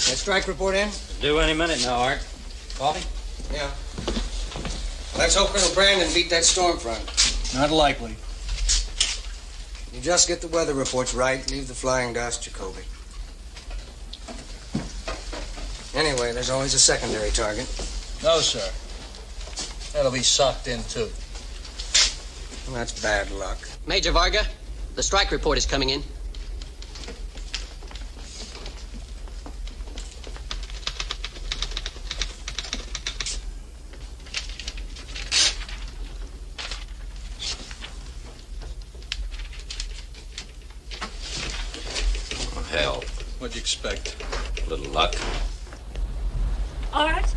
That strike report in? Due any minute now, Art. Coffee? Yeah. Let's hope Colonel Brandon beat that storm front. Not likely. You just get the weather reports right, leave the flying dust, Jacoby. Anyway, there's always a secondary target. No, sir. That'll be sucked in, too. Well, that's bad luck. Major Varga, the strike report is coming in. Oh, hell. What'd you expect? A little luck. Art?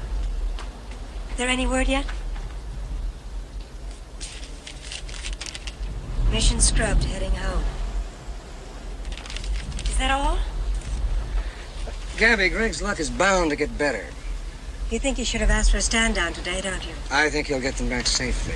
There any word yet? Mission scrubbed, heading home. Is that all? Gabby, Greg's luck is bound to get better. You think you should have asked for a stand down today, don't you? I think he'll get them back safely.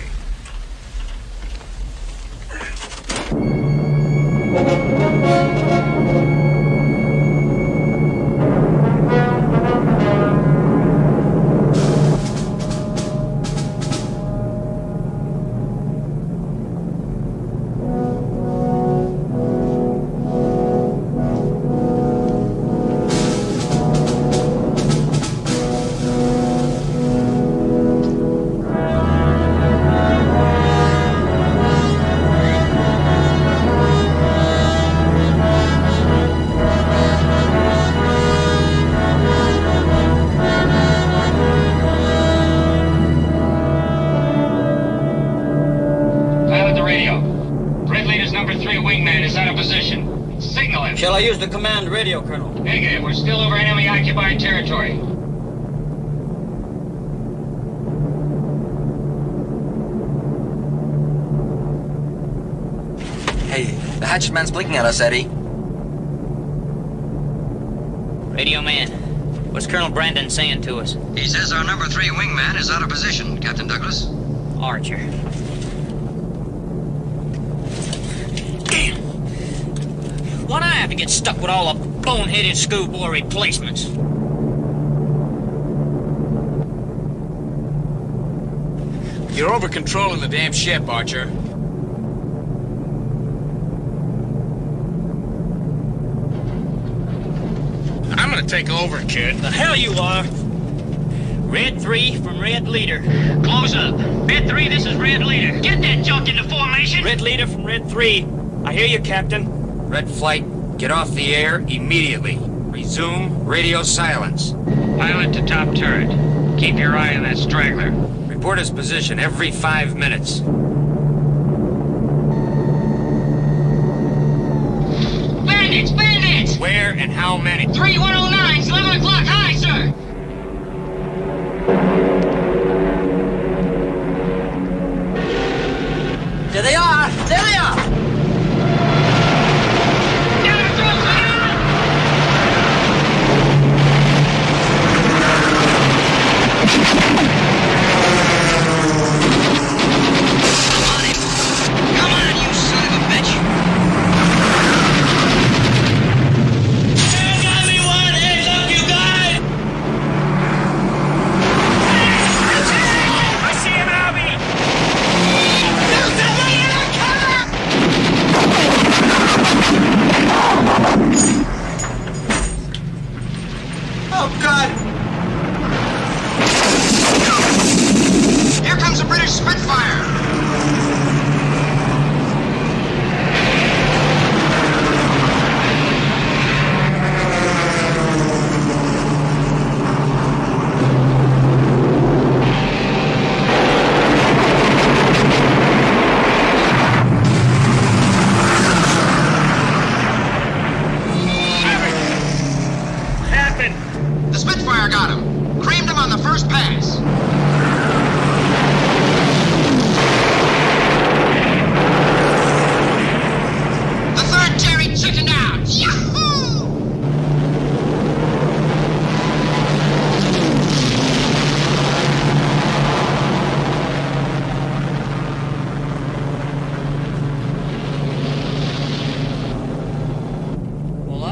Shall I use the command radio, Colonel? Negative. We're still over enemy-occupied territory. Hey, the hatchman's blinking at us, Eddie. Radio man, what's Colonel Brandon saying to us? He says our number 3 wingman is out of position, Captain Douglas. Archer. Damn! Why'd I have to get stuck with all the boneheaded schoolboy replacements? You're over-controlling the damn ship, Archer. I'm gonna take over, kid. The hell you are! Red 3 from Red Leader. Close up. Red 3, this is Red Leader. Get that junk into formation! Red Leader from Red 3. I hear you, Captain. Red Flight, get off the air immediately. Resume radio silence. Pilot to top turret. Keep your eye on that straggler. Report his position every 5 minutes. Bandits! Bandits! Where and how many? 3109s, 11 o'clock high, sir! There they are! There they are!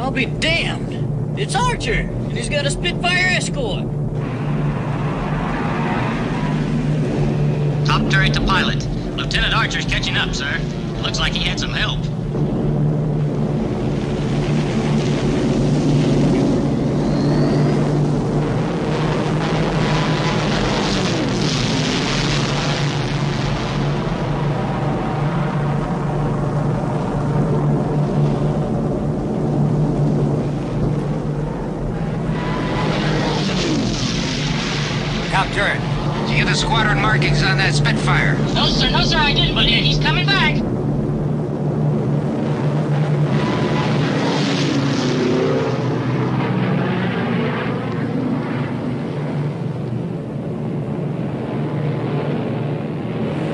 I'll be damned. It's our Archer, and he's got a Spitfire escort. Top turret to pilot. Lieutenant Archer's catching up, sir. Looks like he had some help. Top turret. Did you get the squadron markings on that Spitfire? No, sir, I didn't, but he's coming back.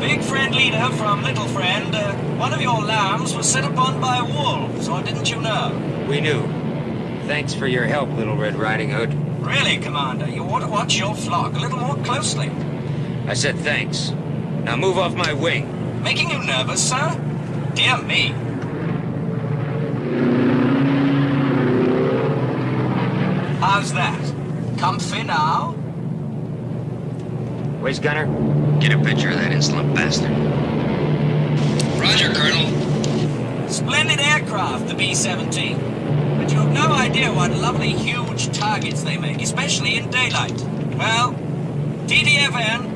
Big friend leader from little friend. One of your lambs was set upon by wolves, or didn't you know? We knew. Thanks for your help, Little Red Riding Hood. Really, Commander, you ought to watch your flock a little more closely. I said thanks. Now move off my wing. Making you nervous, sir? Dear me. How's that? Comfy now? Where's Gunner? Get a picture of that insolent bastard. Roger, Colonel. Splendid aircraft, the B-17. But you have no idea what lovely huge targets they make, especially in daylight. Well, TTFN.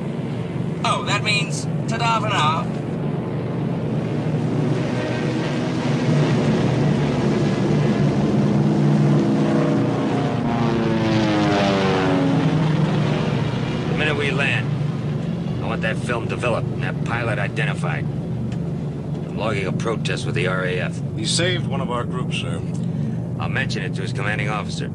Oh, that means ta-da for now. The minute we land, I want that film developed and that pilot identified. I'm logging a protest with the RAF. He saved one of our groups, sir. I'll mention it to his commanding officer.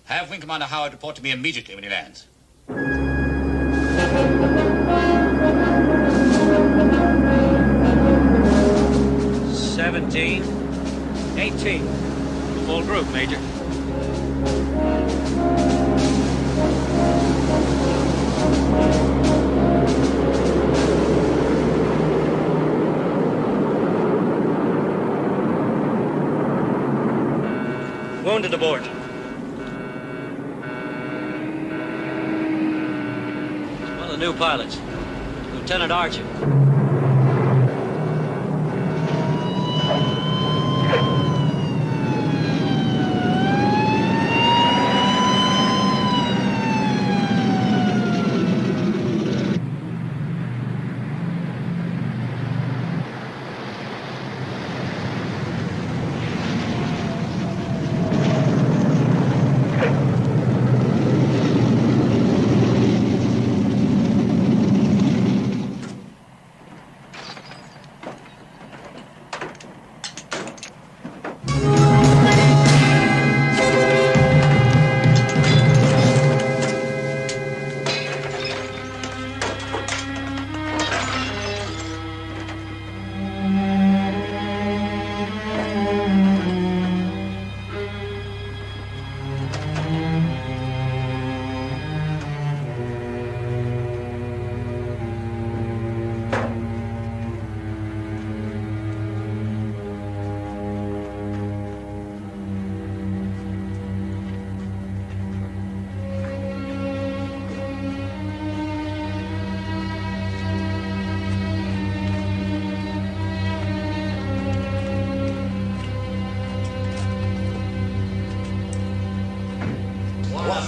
Have Wing Commander Howard report to me immediately when he lands. 17, 18. Full group, Major. Wounded aboard. One of the new pilots, Lieutenant Archer.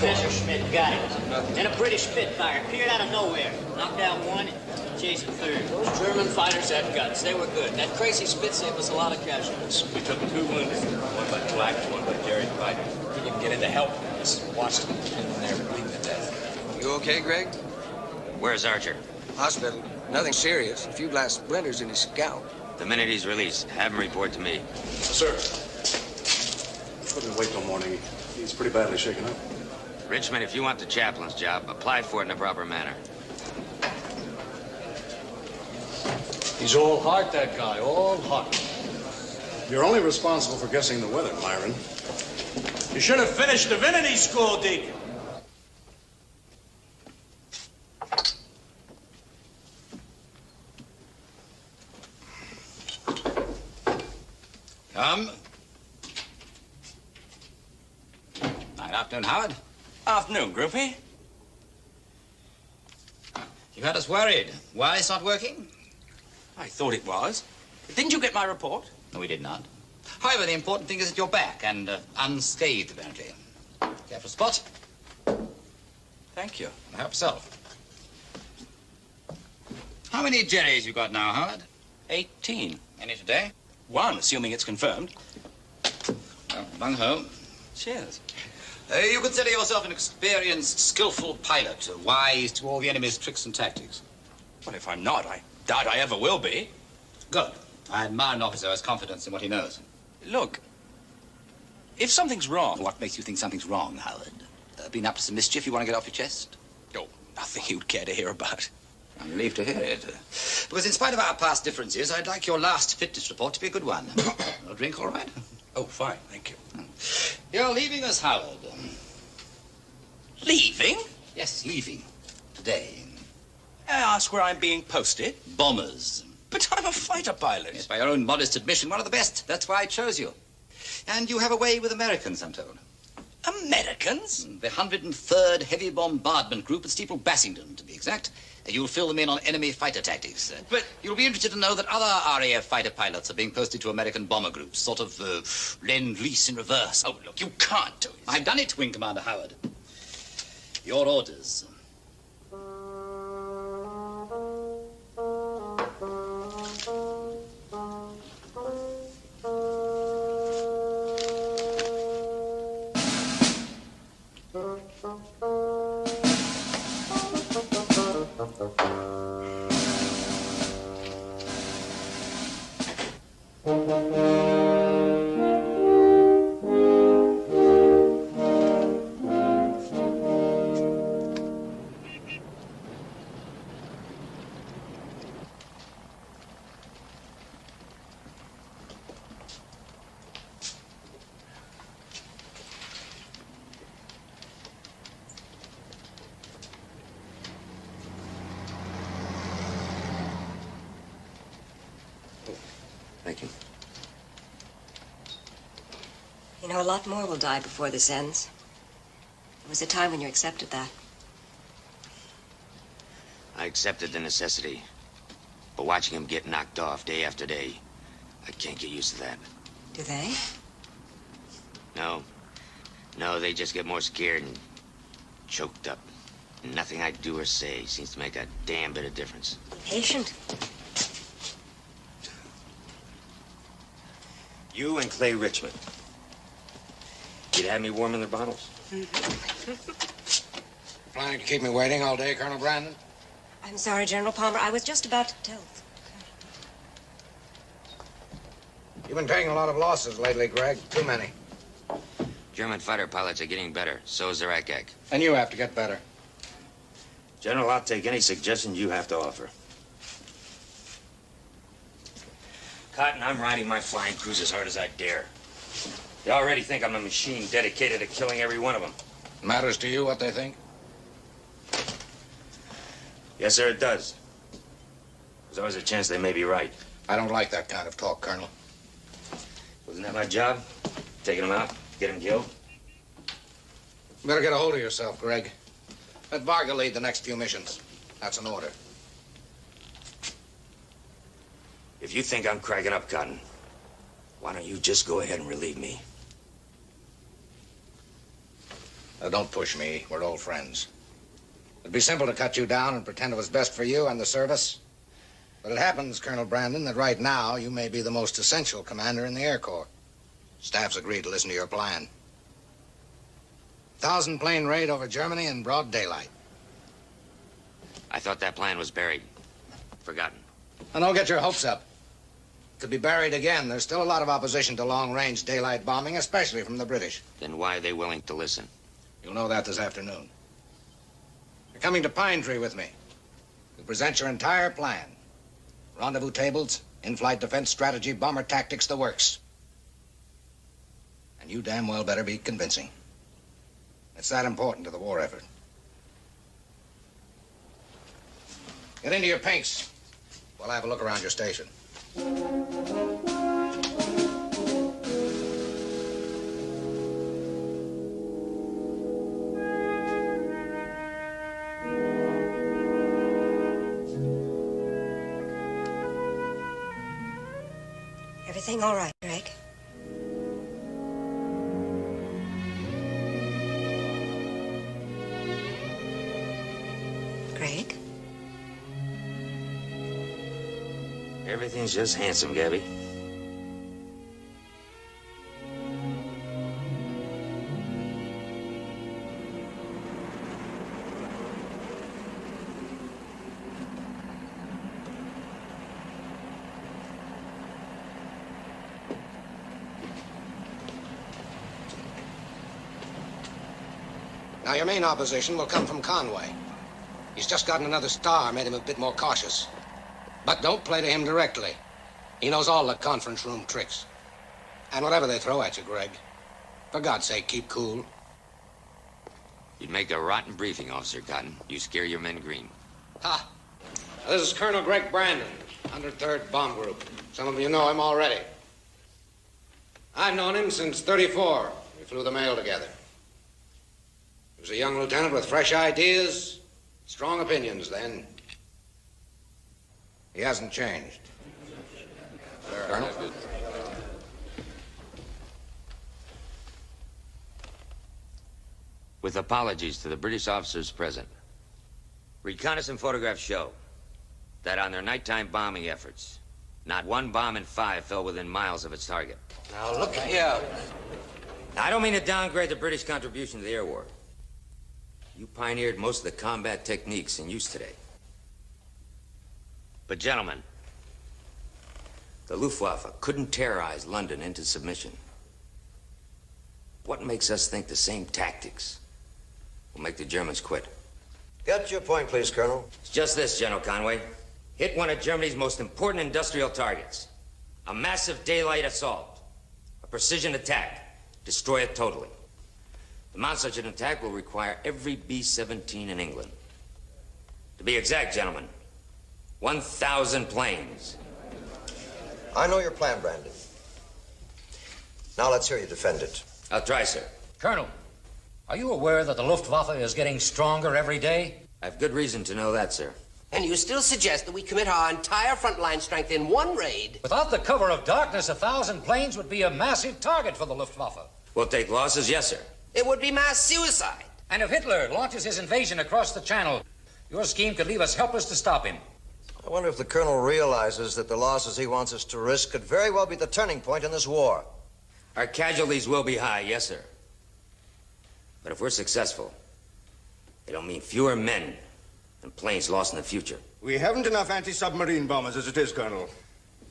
Messerschmitt got it. Then a British Spitfire appeared out of nowhere. Knocked out one and chased a third. Those German fighters had guts. They were good. That crazy Spit saved us a lot of casualties. We took 2 wounded, one by Black, one by Jerry Fighter. We didn't get in to help. Just watched them in there bleeding to death. You okay, Greg? Where's Archer? Hospital. Nothing serious. A few blast splinters in his scalp. The minute he's released, have him report to me. Sir. Couldn't wait till morning. He's pretty badly shaken up. Richmond, if you want the chaplain's job, apply for it in a proper manner. He's all heart, that guy, all heart. You're only responsible for guessing the weather, Myron. You should have finished divinity school, Deacon. Come. Good afternoon, Howard. Afternoon, Groupie. You had us worried. Why it's not working? I thought it was. Didn't you get my report? No, we did not. However, the important thing is that you're back and unscathed, apparently. Careful spot. Thank you. I hope so. How many Jerrys you got now, Howard? 18. Any today? 1, assuming it's confirmed. Well, bung ho. Cheers. You consider yourself an experienced, skillful pilot, wise to all the enemy's tricks and tactics. Well, if I'm not, I doubt I ever will be. Good. I admire an officer who has confidence in what he knows. Look, if something's wrong... What makes you think something's wrong, Howard? Been up to some mischief you want to get off your chest? Oh, nothing you'd care to hear about. I'm relieved to hear it. Because in spite of our past differences, I'd like your last fitness report to be a good one. A drink, all right? Oh, fine, thank you. You're leaving us, Howard. Leaving? Yes, leaving. Today. I ask where I'm being posted. Bombers. But I'm a fighter pilot. Yes, by your own modest admission, one of the best. That's why I chose you. And you have a way with Americans, I'm told. Americans? The 103rd Heavy Bombardment Group at Steeple Bassington, to be exact. You'll fill them in on enemy fighter tactics. But you'll be interested to know that other RAF fighter pilots are being posted to American bomber groups, sort of Lend-Lease in reverse. Oh, look, you can't do it. I've done it, Wing Commander Howard. Your orders. Thank you. You know, a lot more will die before this ends. There was a time when you accepted that. I accepted the necessity. But watching him get knocked off day after day, I can't get used to that. Do they? No. No, they just get more scared and choked up. And nothing I do or say seems to make a damn bit of difference. Be patient. You and Clay Richmond. You'd have me warming their bottles? Planning to keep me waiting all day, Colonel Brandon? I'm sorry, General Palmer. I was just about to tell. You've been taking a lot of losses lately, Greg. Too many. German fighter pilots are getting better. So is their ICAC. And you have to get better. General, I'll take any suggestion you have to offer. Cotton, I'm riding my flying crews as hard as I dare. They already think I'm a machine dedicated to killing every one of them. Matters to you what they think? Yes, sir, it does. There's always a chance they may be right. I don't like that kind of talk, Colonel. Wasn't that my job? Taking them out, get them killed? You better get a hold of yourself, Greg. Let Varga lead the next few missions. That's an order. If you think I'm cracking up, Cotton, why don't you just go ahead and relieve me? Now, don't push me. We're old friends. It'd be simple to cut you down and pretend it was best for you and the service. But it happens, Colonel Brandon, that right now you may be the most essential commander in the Air Corps. Staff's agreed to listen to your plan. 1,000-plane raid over Germany in broad daylight. I thought that plan was buried. forgotten. Now, don't get your hopes up. It could be buried again. There's still a lot of opposition to long-range daylight bombing, especially from the British. Then why are they willing to listen? You'll know that this afternoon. You're coming to Pine Tree with me. You'll present your entire plan. Rendezvous tables, in-flight defense strategy, bomber tactics, the works. And you damn well better be convincing. It's that important to the war effort. Get into your pinks while I have a look around your station. Everything all right, Greg? Greg? Everything's just handsome, Gabby. Now, your main opposition will come from Conway. He's just gotten another star, made him a bit more cautious. But don't play to him directly. He knows all the conference room tricks. And whatever they throw at you, Greg, for God's sake, keep cool. You'd make a rotten briefing, Officer Cotton. You scare your men green. Ha! This is Colonel Greg Brandon, 103rd Bomb Group. Some of you know him already. I've known him since '34. We flew the mail together. He was a young lieutenant with fresh ideas, strong opinions then. He hasn't changed. Colonel? With apologies to the British officers present, reconnaissance photographs show that on their nighttime bombing efforts, not one bomb in 5 fell within miles of its target. Now, look here. Now, I don't mean to downgrade the British contribution to the air war. You pioneered most of the combat techniques in use today. But, gentlemen, the Luftwaffe couldn't terrorize London into submission. What makes us think the same tactics will make the Germans quit? Get your point, please, Colonel. It's just this, General Conway. Hit one of Germany's most important industrial targets. A massive daylight assault. A precision attack. Destroy it totally. To mount such an attack will require every B-17 in England. To be exact, gentlemen, 1,000 planes. I know your plan, Brandon. Now let's hear you defend it. I'll try, sir. Colonel, are you aware that the Luftwaffe is getting stronger every day? I have good reason to know that, sir. And you still suggest that we commit our entire frontline strength in one raid? Without the cover of darkness, 1,000 planes would be a massive target for the Luftwaffe. We'll take losses, yes, sir. It would be mass suicide. And if Hitler launches his invasion across the Channel, your scheme could leave us helpless to stop him. I wonder if the Colonel realizes that the losses he wants us to risk could very well be the turning point in this war. Our casualties will be high, yes, sir. But if we're successful, it'll mean fewer men and planes lost in the future. We haven't enough anti-submarine bombers as it is, Colonel.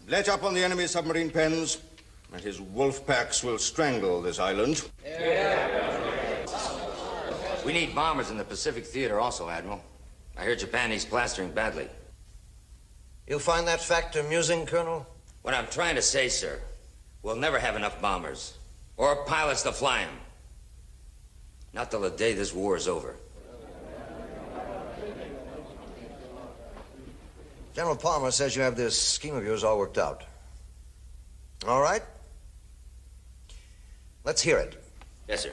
Let up on the enemy submarine pens, and his wolf packs will strangle this island. We need bombers in the Pacific Theater also, Admiral. I hear Japan needs plastering badly. You find that fact amusing, Colonel? What I'm trying to say, sir, we'll never have enough bombers or pilots to fly them. Not till the day this war is over. General Palmer says you have this scheme of yours all worked out. All right? Let's hear it. Yes, sir.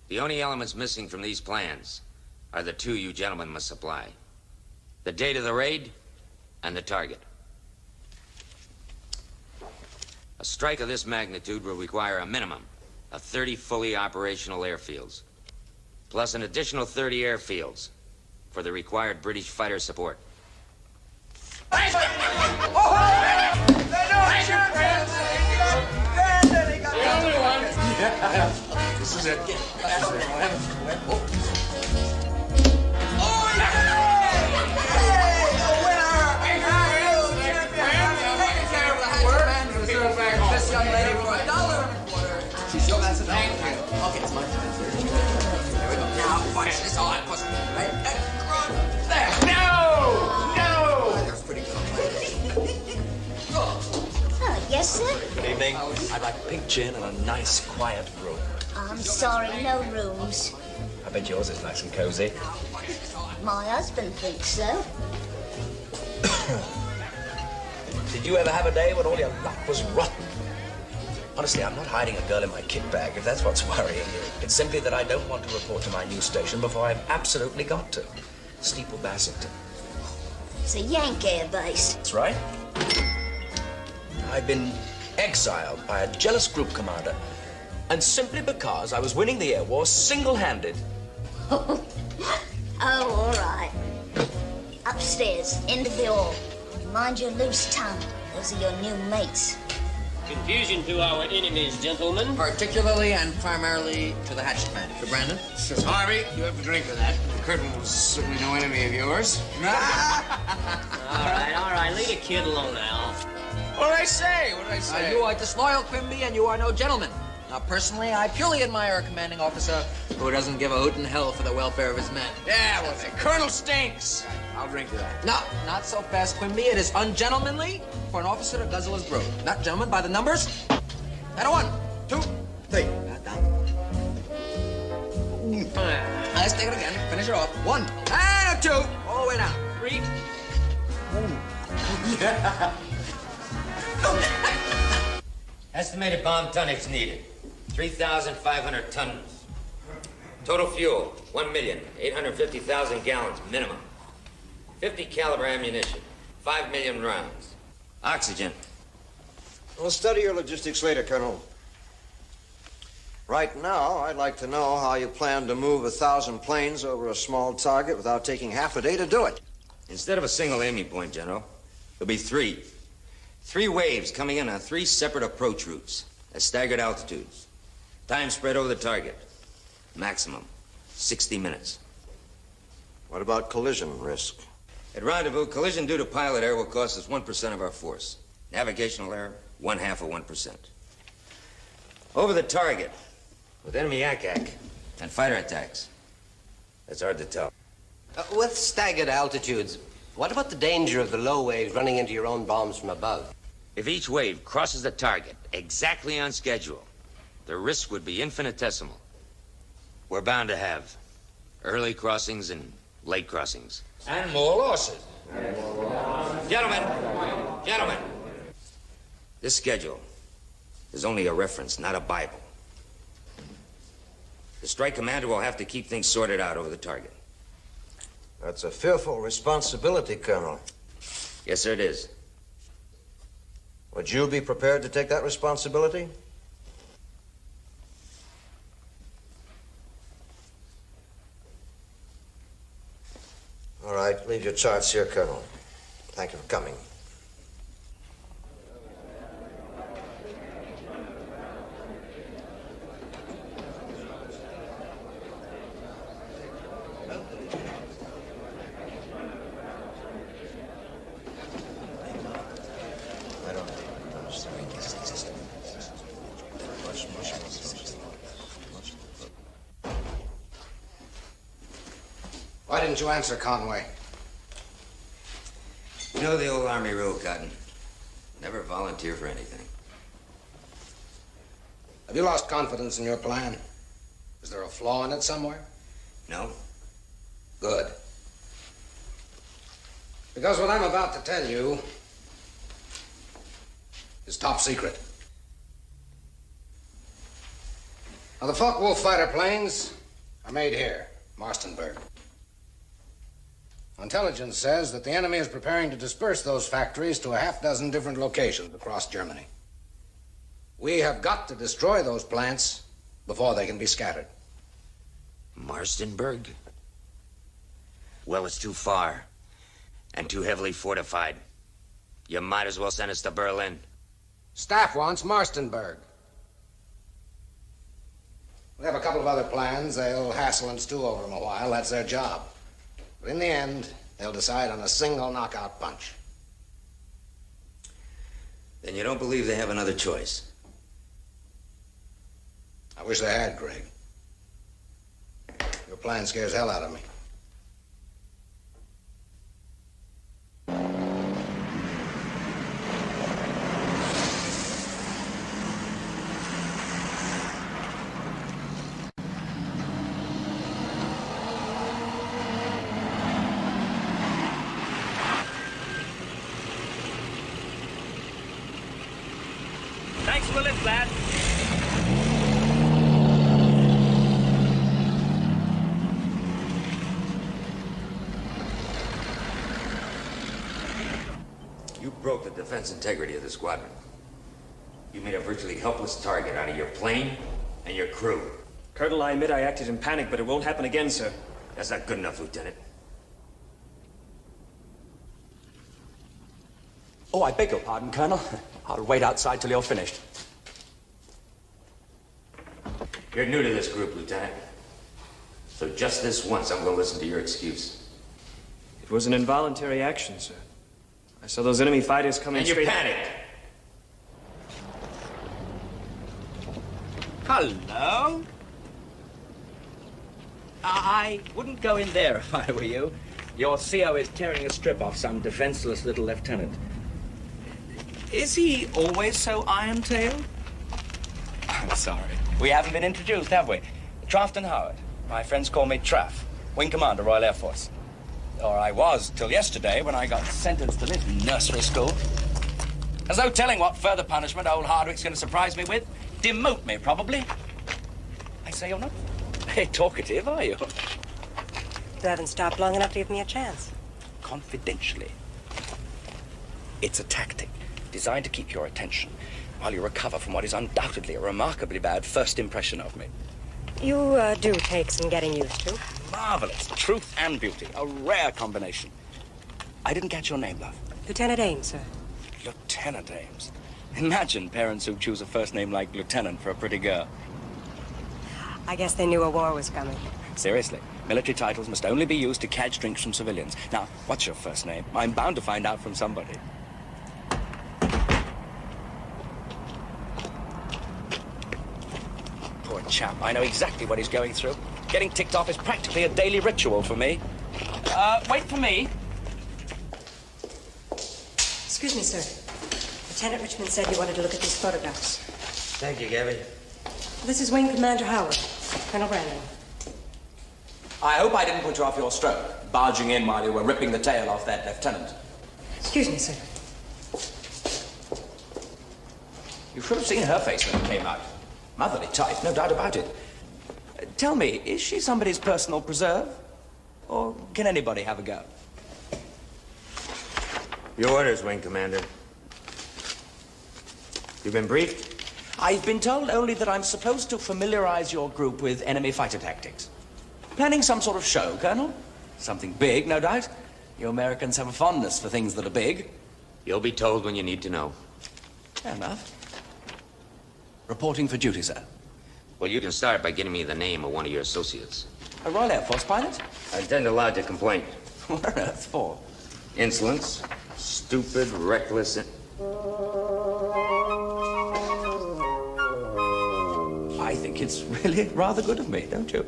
The only elements missing from these plans are the two you gentlemen must supply. The date of the raid and the target. A strike of this magnitude will require a minimum of 30 fully operational airfields, plus an additional 30 airfields for the required British fighter support. This is it. Oh, yeah! evening. I'd like a pink gin and a nice, quiet room. I'm sorry, no rooms. I bet yours is nice and cozy. My husband thinks so. Did you ever have a day when all your luck was rotten? Honestly, I'm not hiding a girl in my kit bag, if that's what's worrying you. It's simply that I don't want to report to my new station before I've absolutely got to. Steeple Bassington. It's a Yankee air base. That's right. I've been exiled by a jealous group commander, and simply because I was winning the air war single-handed. Oh, all right. Upstairs, end of the hall. Mind your loose tongue. Those are your new mates. Confusion to our enemies, gentlemen. Particularly and primarily to the hatchet man. Mr. Brandon? Says Harvey, you have a drink of that. The Colonel was certainly no enemy of yours. All right. Leave a kid alone now. What did I say? What did I say? You are disloyal, Quimby, and you are no gentleman. Now, personally, I purely admire a commanding officer who doesn't give a hoot in hell for the welfare of his men. Yeah, well, the Colonel stinks. I'll drink to that. No, not so fast, Quimby. It is ungentlemanly for an officer to guzzle his brew. Not gentlemen by the numbers. And a 1, 2, 3. Let's take it again. Finish it off. 1 and a 2. All the way down. 3. Estimated bomb tonnage needed, 3,500 tons. Total fuel, 1,850,000 gallons minimum. 50 caliber ammunition, 5 million rounds. Oxygen. We'll study your logistics later, Colonel. Right now, I'd like to know how you plan to move 1,000 planes over a small target without taking half a day to do it. Instead of a single aiming point, General, there'll be 3. 3 waves coming in on 3 separate approach routes at staggered altitudes. Time spread over the target. Maximum 60 minutes. What about collision risk? At rendezvous, collision due to pilot error will cost us 1% of our force. Navigational error, 0.5%. Over the target, with enemy yak-yak and fighter attacks, that's hard to tell. With staggered altitudes, what about the danger of the low waves running into your own bombs from above? If each wave crosses the target exactly on schedule, the risk would be infinitesimal. We're bound to have early crossings and late crossings. And more losses. Gentlemen, this schedule is only a reference, not a Bible. The strike commander will have to keep things sorted out over the target. That's a fearful responsibility, Colonel. Yes, sir, it is. Would you be prepared to take that responsibility? All right, leave your charts here, Colonel. Thank you for coming. Why didn't you answer, Conway? You know the old Army rule, Cotton. Never volunteer for anything. Have you lost confidence in your plan? Is there a flaw in it somewhere? No. Good. Because what I'm about to tell you is top secret. Now, the Focke-Wulf fighter planes are made here, Marstenburg. Intelligence says that the enemy is preparing to disperse those factories to a half-dozen different locations across Germany. We have got to destroy those plants before they can be scattered. Marstenburg? Well, it's too far and too heavily fortified. You might as well send us to Berlin. Staff wants Marstenburg. We have a couple of other plans. They'll hassle and stew over them a while. That's their job. But in the end, they'll decide on a single knockout punch. Then you don't believe they have another choice? I wish they had, Greg. Your plan scares hell out of me. Thanks for the lift, lad. You broke the defense integrity of the squadron. You made a virtually helpless target out of your plane and your crew. Colonel, I admit I acted in panic, but it won't happen again, sir. That's not good enough, Lieutenant. Oh, I beg your pardon, Colonel. I'll wait outside till you're finished. You're new to this group, Lieutenant. So just this once, I'm going to listen to your excuse. It was an involuntary action, sir. I saw those enemy fighters coming straight... And you panicked. Hello? I wouldn't go in there if I were you. Your CO is tearing a strip off some defenseless little lieutenant. Is he always so iron-tailed? I'm sorry. We haven't been introduced, have we? Trafton Howard. My friends call me Traff. Wing Commander, Royal Air Force. Or I was till yesterday when I got sentenced to this nursery school. As though telling what further punishment old Hardwick's going to surprise me with. Demote me, probably. I say you're not very talkative, are you? You haven't stopped long enough to give me a chance. Confidentially. It's a tactic designed to keep your attention while you recover from what is undoubtedly a remarkably bad first impression of me. You do take some getting used to. Marvelous. Truth and beauty. A rare combination. I didn't catch your name, love. Lieutenant Ames, sir. Lieutenant Ames. Imagine parents who choose a first name like Lieutenant for a pretty girl. I guess they knew a war was coming. Seriously, military titles must only be used to catch drinks from civilians. Now, what's your first name? I'm bound to find out from somebody. Poor chap. I know exactly what he's going through. Getting ticked off is practically a daily ritual for me. Wait for me. Excuse me, sir. Lieutenant Richmond said you wanted to look at these photographs. Thank you, Gabby. This is Wing Commander Howard, Colonel Brandon. I hope I didn't put you off your stroke, barging in while you were ripping the tail off that lieutenant. Excuse me, sir. You should have seen her face when it came out. Motherly type, no doubt about it. Tell me, is she somebody's personal preserve? Or can anybody have a go? Your orders, Wing Commander. You've been briefed? I've been told only that I'm supposed to familiarize your group with enemy fighter tactics. Planning some sort of show, Colonel? Something big, no doubt. You Americans have a fondness for things that are big. You'll be told when you need to know. Fair enough. Reporting for duty, sir. Well, you can start by getting me the name of one of your associates. A Royal Air Force pilot? I intend to lodge a complaint. What on earth for? Insolence, stupid, reckless... I think it's really rather good of me, don't you?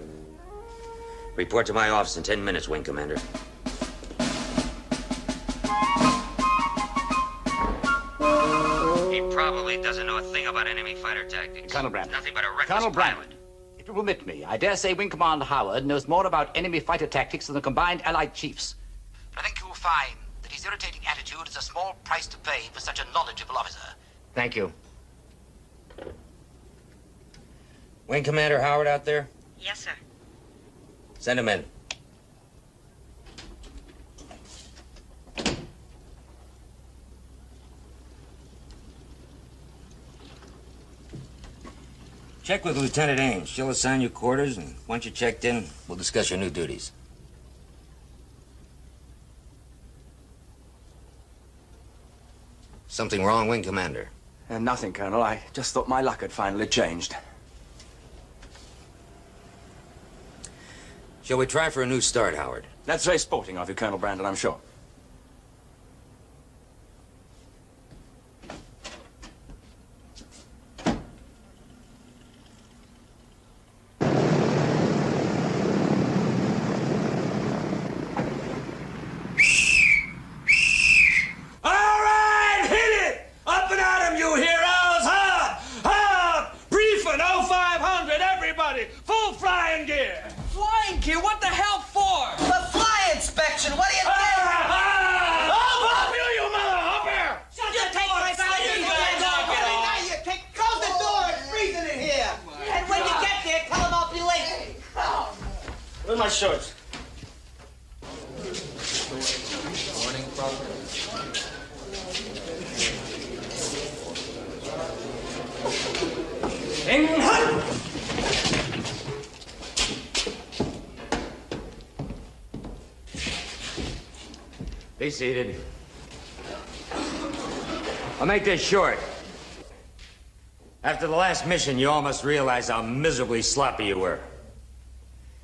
Report to my office in 10 minutes, Wing Commander. He probably doesn't know a thing about enemy fighter tactics. Colonel Brandon. Nothing but a reckless Colonel Brandon. pilot. If you permit me, I dare say Wing Commander Howard knows more about enemy fighter tactics than the combined Allied chiefs. I think you will find that his irritating attitude is a small price to pay for such a knowledgeable officer. Thank you. Wing Commander Howard out there? Yes, sir. Send him in. Check with Lieutenant Ames. She'll assign you quarters, and once you're checked in, we'll discuss your new duties. Something wrong, Wing Commander? Nothing, Colonel. I just thought my luck had finally changed. Shall we try for a new start, Howard? That's very sporting of you, Colonel Brandon, I'm sure. What the hell for? The fly inspection, what do you think? shorts. Morning, Proctor. Be seated. I'll make this short. After the last mission, you all must realize how miserably sloppy you were.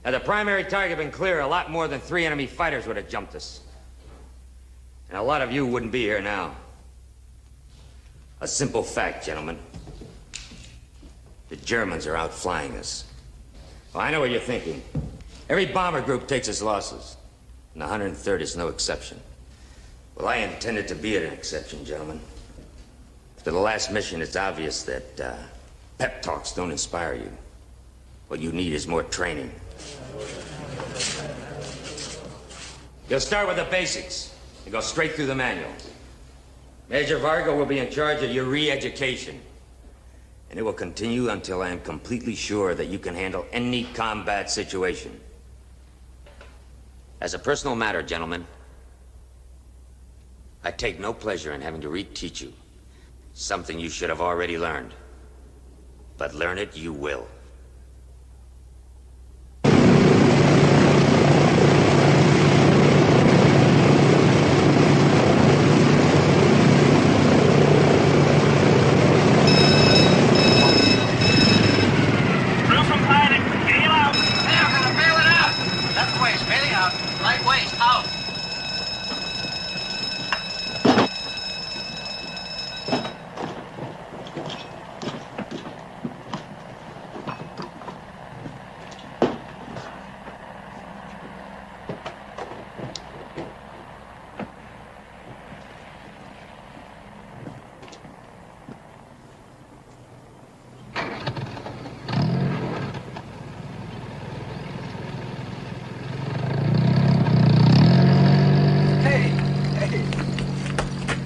Had the primary target been clear, a lot more than 3 enemy fighters would have jumped us. And a lot of you wouldn't be here now. A simple fact, gentlemen. The Germans are outflying us. Well, I know what you're thinking. Every bomber group takes its losses, and the 103rd is no exception. Well, I intended to be an exception, gentlemen. After the last mission, it's obvious that pep talks don't inspire you. What you need is more training. You'll start with the basics and go straight through the manual. Major Vargo will be in charge of your re-education. And it will continue until I am completely sure that you can handle any combat situation. As a personal matter, gentlemen, I take no pleasure in having to reteach you something you should have already learned. But learn it you will.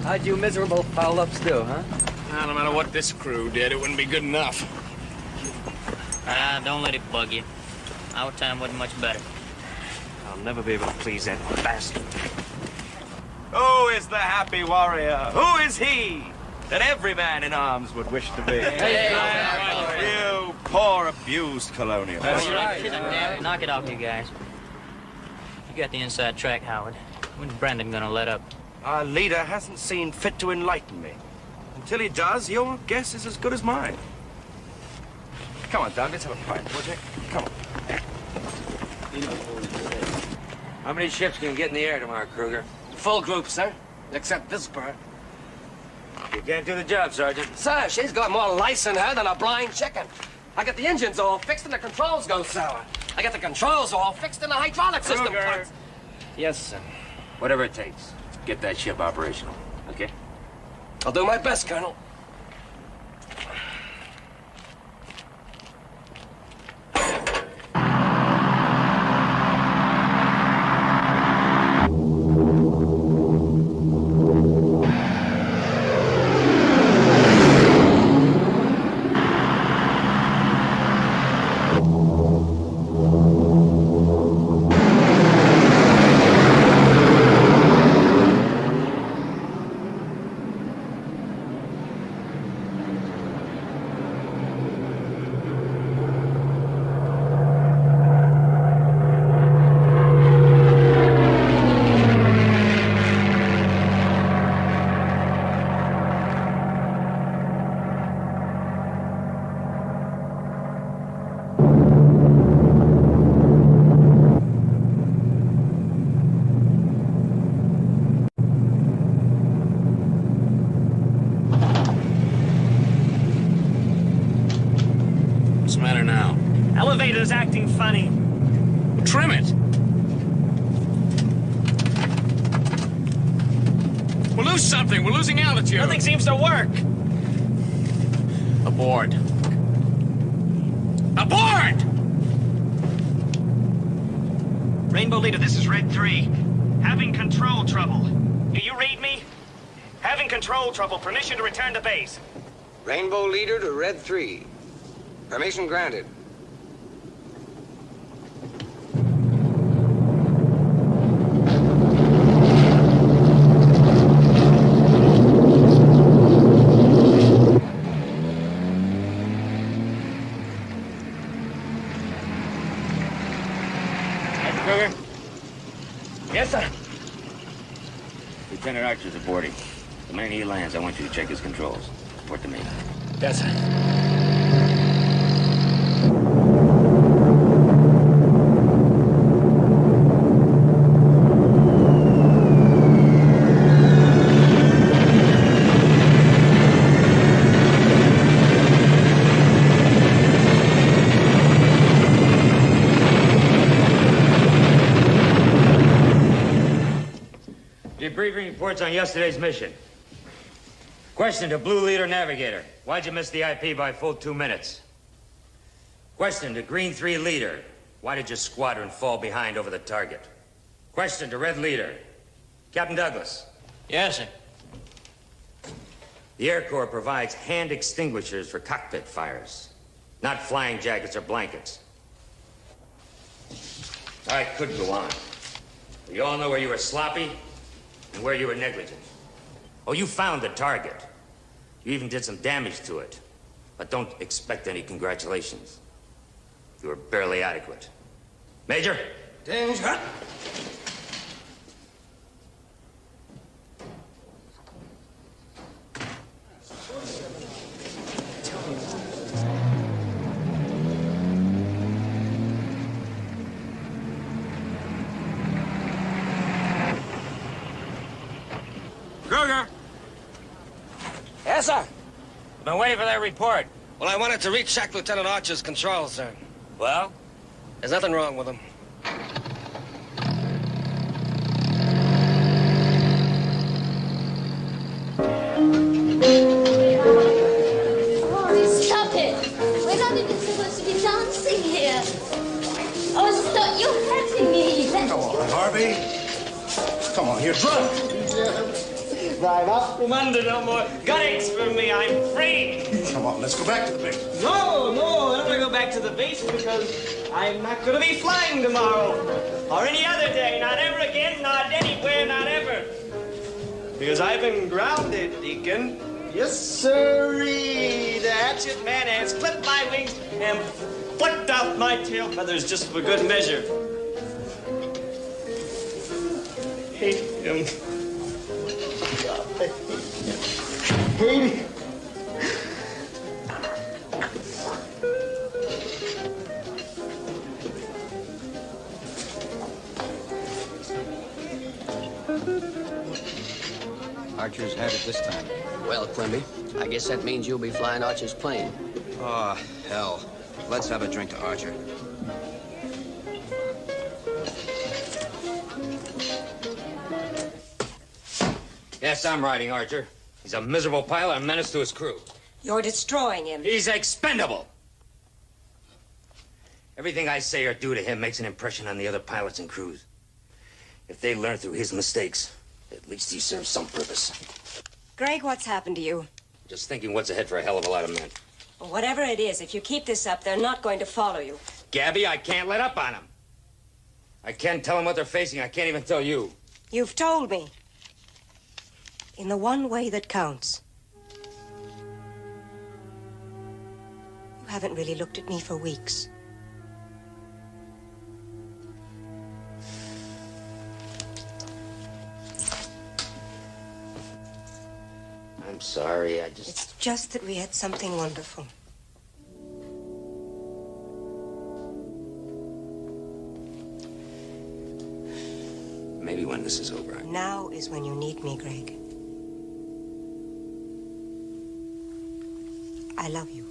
How'd you miserable foul-ups do, huh? No matter what this crew did, it wouldn't be good enough. Don't let it bug you. Our time wasn't much better. I'll never be able to please that bastard. Who is the happy warrior? Who is he that every man in arms would wish to be? You poor, abused colonial. That's right. Knock it off, you guys. You got the inside track, Howard. When's Brandon gonna let up? Our leader hasn't seen fit to enlighten me. Until he does, your guess is as good as mine. Come on, Doug, let's have a fight, would you? Come on. How many ships can get in the air tomorrow, Kruger? Full group, sir. Except this bird. You can't do the job, Sergeant. Sir, she's got more lice in her than a blind chicken. I got the engines all fixed and the controls go sour. I got the controls all fixed and the hydraulic system Kruger. cuts. Yes, sir. Whatever it takes. Get that ship operational, okay? I'll do my best, Colonel. Elevator's acting funny. Trim it. We'll lose something. We're losing altitude. Nothing seems to work. Aboard. Aboard! Rainbow Leader, this is Red 3. Having control trouble. Do you read me? Having control trouble. Permission to return to base. Rainbow Leader to Red 3. Permission granted. Lieutenant Archer's aboarding. The minute he lands, I want you to check his controls. Report to me. Yes, sir. Debriefing reports on yesterday's mission. Question to Blue Leader Navigator. Why'd you miss the IP by a full 2 minutes? Question to Green 3 Leader. Why did your squadron fall behind over the target? Question to Red Leader. Captain Douglas. Yes, sir. The Air Corps provides hand extinguishers for cockpit fires, not flying jackets or blankets. I could go on. We all know where you were sloppy and where you were negligent. Oh, you found the target. You even did some damage to it. But don't expect any congratulations. You were barely adequate. Major? Danger. Kruger! Yes, sir. Been waiting for that report. Well, I wanted to recheck Lieutenant Archer's controls, sir. Well? There's nothing wrong with them. Oh, stop it! We're not even supposed to be dancing here. Oh, stop! You're hurting me. Come on, Harvey. Come on, you're drunk. Right up from under, no more guttings for me. I'm free. Come on, let's go back to the base. No, I don't want to go back to the base because I'm not going to be flying tomorrow or any other day. Not ever again, not anywhere, not ever. Because I've been grounded, Deacon. Yes, sirree. The hatchet man has clipped my wings and flicked off my tail feathers just for good measure. Hate him. Hate him. Archer's had it this time. Well, Quimby, I guess that means you'll be flying Archer's plane. Oh, hell. Let's have a drink to Archer. Yes, I'm riding Archer. He's a miserable pilot and a menace to his crew. You're destroying him. He's expendable. Everything I say or do to him makes an impression on the other pilots and crews. If they learn through his mistakes, at least he serves some purpose. Greg, what's happened to you? Just thinking what's ahead for a hell of a lot of men. Well, whatever it is, if you keep this up, they're not going to follow you. Gabby, I can't let up on them. I can't tell them what they're facing. I can't even tell you. You've told me. In the one way that counts. You haven't really looked at me for weeks. I'm sorry, It's just that we had something wonderful. Maybe when this is over. Now is when you need me, Greg. I love you.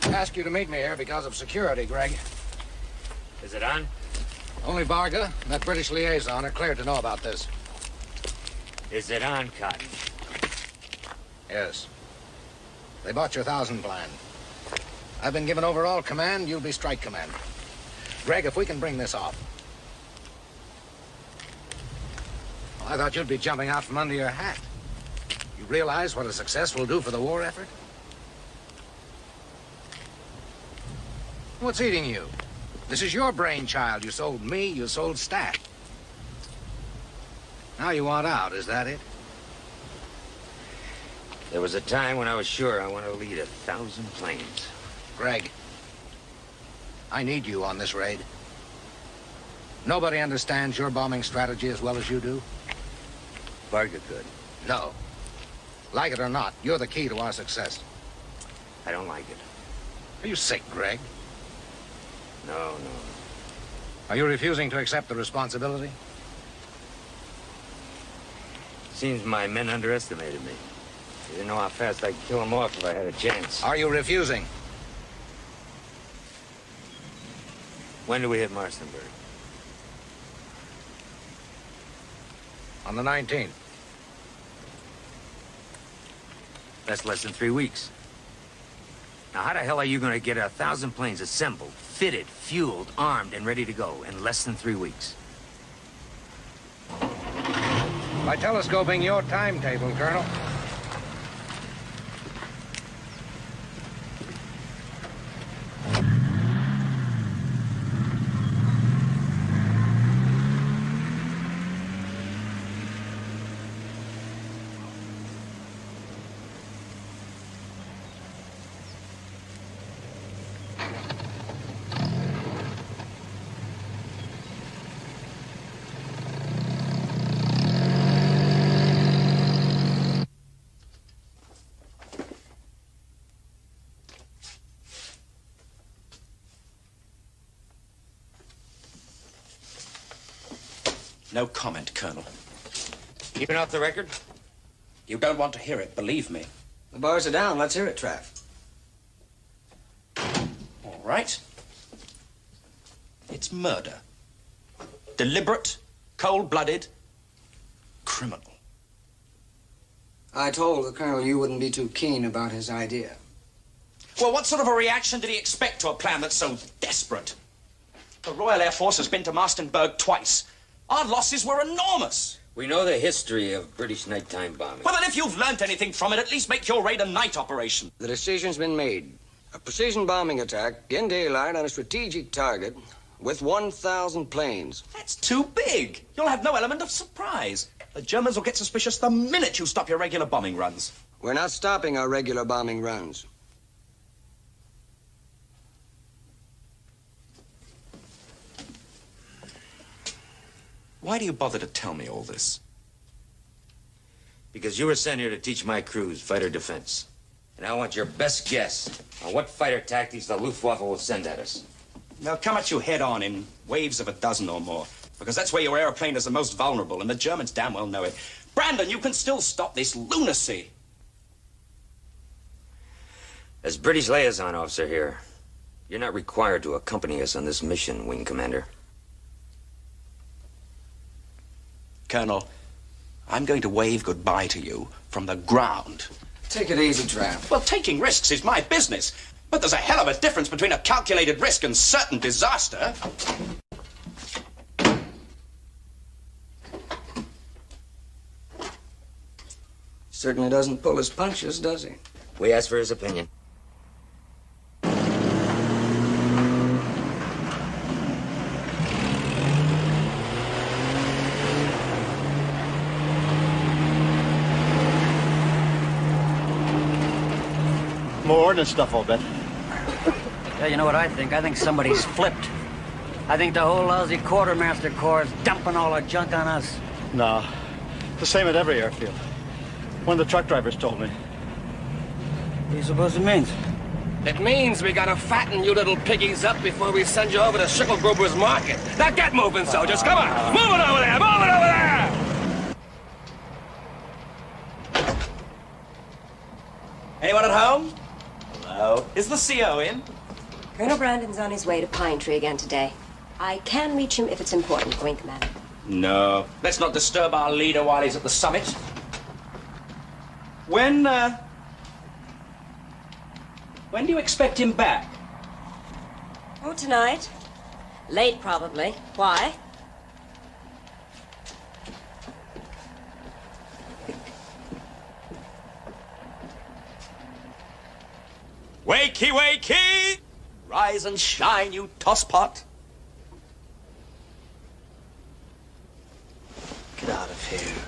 I asked you to meet me here because of security, Greg. Is it on? Only Varga and that British liaison are cleared to know about this. Is it on, Cotton? Yes. They bought your 1,000 plan. I've been given overall command, you'll be strike command. Greg, if we can bring this off. Well, I thought you'd be jumping out from under your hat. You realize what a success will do for the war effort? What's eating you? This is your brainchild. You sold me, you sold Stack. Now you want out, is that it? There was a time when I was sure I wanted to lead 1,000 planes. Greg, I need you on this raid. Nobody understands your bombing strategy as well as you do. Varga could. No. Like it or not, you're the key to our success. I don't like it. Are you sick, Greg? No. Are you refusing to accept the responsibility? Seems my men underestimated me. They didn't know how fast I'd kill them off if I had a chance. Are you refusing? When do we hit Marstenburg? On the 19th. That's less than 3 weeks. Now, how the hell are you going to get 1,000 planes assembled, fitted, fueled, armed, and ready to go in less than 3 weeks? By telescoping your timetable, Colonel. No comment, Colonel. Keeping off the record? You don't want to hear it, believe me. The bars are down. Let's hear it, Trav. All right. It's murder. Deliberate, cold-blooded, criminal. I told the Colonel you wouldn't be too keen about his idea. Well, what sort of a reaction did he expect to a plan that's so desperate? The Royal Air Force has been to Marstenburg twice. Our losses were enormous. We know the history of British nighttime bombing. Well, then if you've learnt anything from it, at least make your raid a night operation. The decision's been made. A precision bombing attack in daylight on a strategic target with 1,000 planes. That's too big. You'll have no element of surprise. The Germans will get suspicious the minute you stop your regular bombing runs. We're not stopping our regular bombing runs. Why do you bother to tell me all this? Because you were sent here to teach my crews fighter defense. And I want your best guess on what fighter tactics the Luftwaffe will send at us. They'll come at you head-on in waves of a dozen or more. Because that's where your airplane is the most vulnerable, and the Germans damn well know it. Brandon, you can still stop this lunacy. As British liaison officer here, you're not required to accompany us on this mission, Wing Commander. Colonel, I'm going to wave goodbye to you from the ground. Take it easy, Trav. Well, taking risks is my business. But there's a hell of a difference between a calculated risk and certain disaster. Certainly doesn't pull his punches, does he? We asked for his opinion. More ordnance stuff, I'll bet. Yeah, you know what I think? I think somebody's flipped. I think the whole lousy quartermaster corps is dumping all our junk on us. No. The same at every airfield. One of the truck drivers told me. What do you suppose it means? It means we gotta fatten you little piggies up before we send you over to Schicklgruber's market. Now get moving, soldiers. Come on. Move it over there. Move it over there. Anyone at home? Hello. Is the CO in? Colonel Brandon's on his way to Pine Tree again today. I can reach him if it's important, Wing Commander. No. Let's not disturb our leader while he's at the summit. When do you expect him back? Oh, tonight. Late, probably. Why? Wakey, wakey! Rise and shine, you tosspot. Get out of here.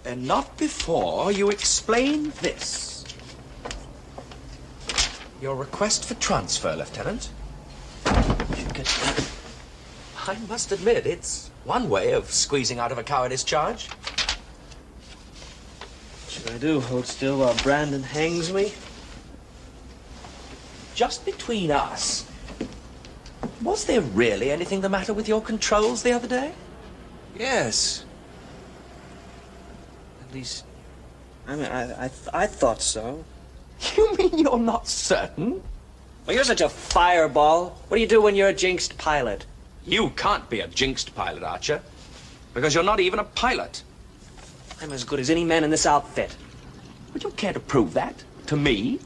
And not before you explain this. Your request for transfer, Lieutenant. I must admit, it's one way of squeezing out of a cowardice charge. What should I do? Hold still while Brandon hangs me? Just between us, was there really anything the matter with your controls the other day? Yes. At least, I mean, I thought so. You mean you're not certain? Well, you're such a fireball. What do you do when you're a jinxed pilot? You can't be a jinxed pilot, Archer, because you're not even a pilot. I'm as good as any man in this outfit. Would you care to prove that to me?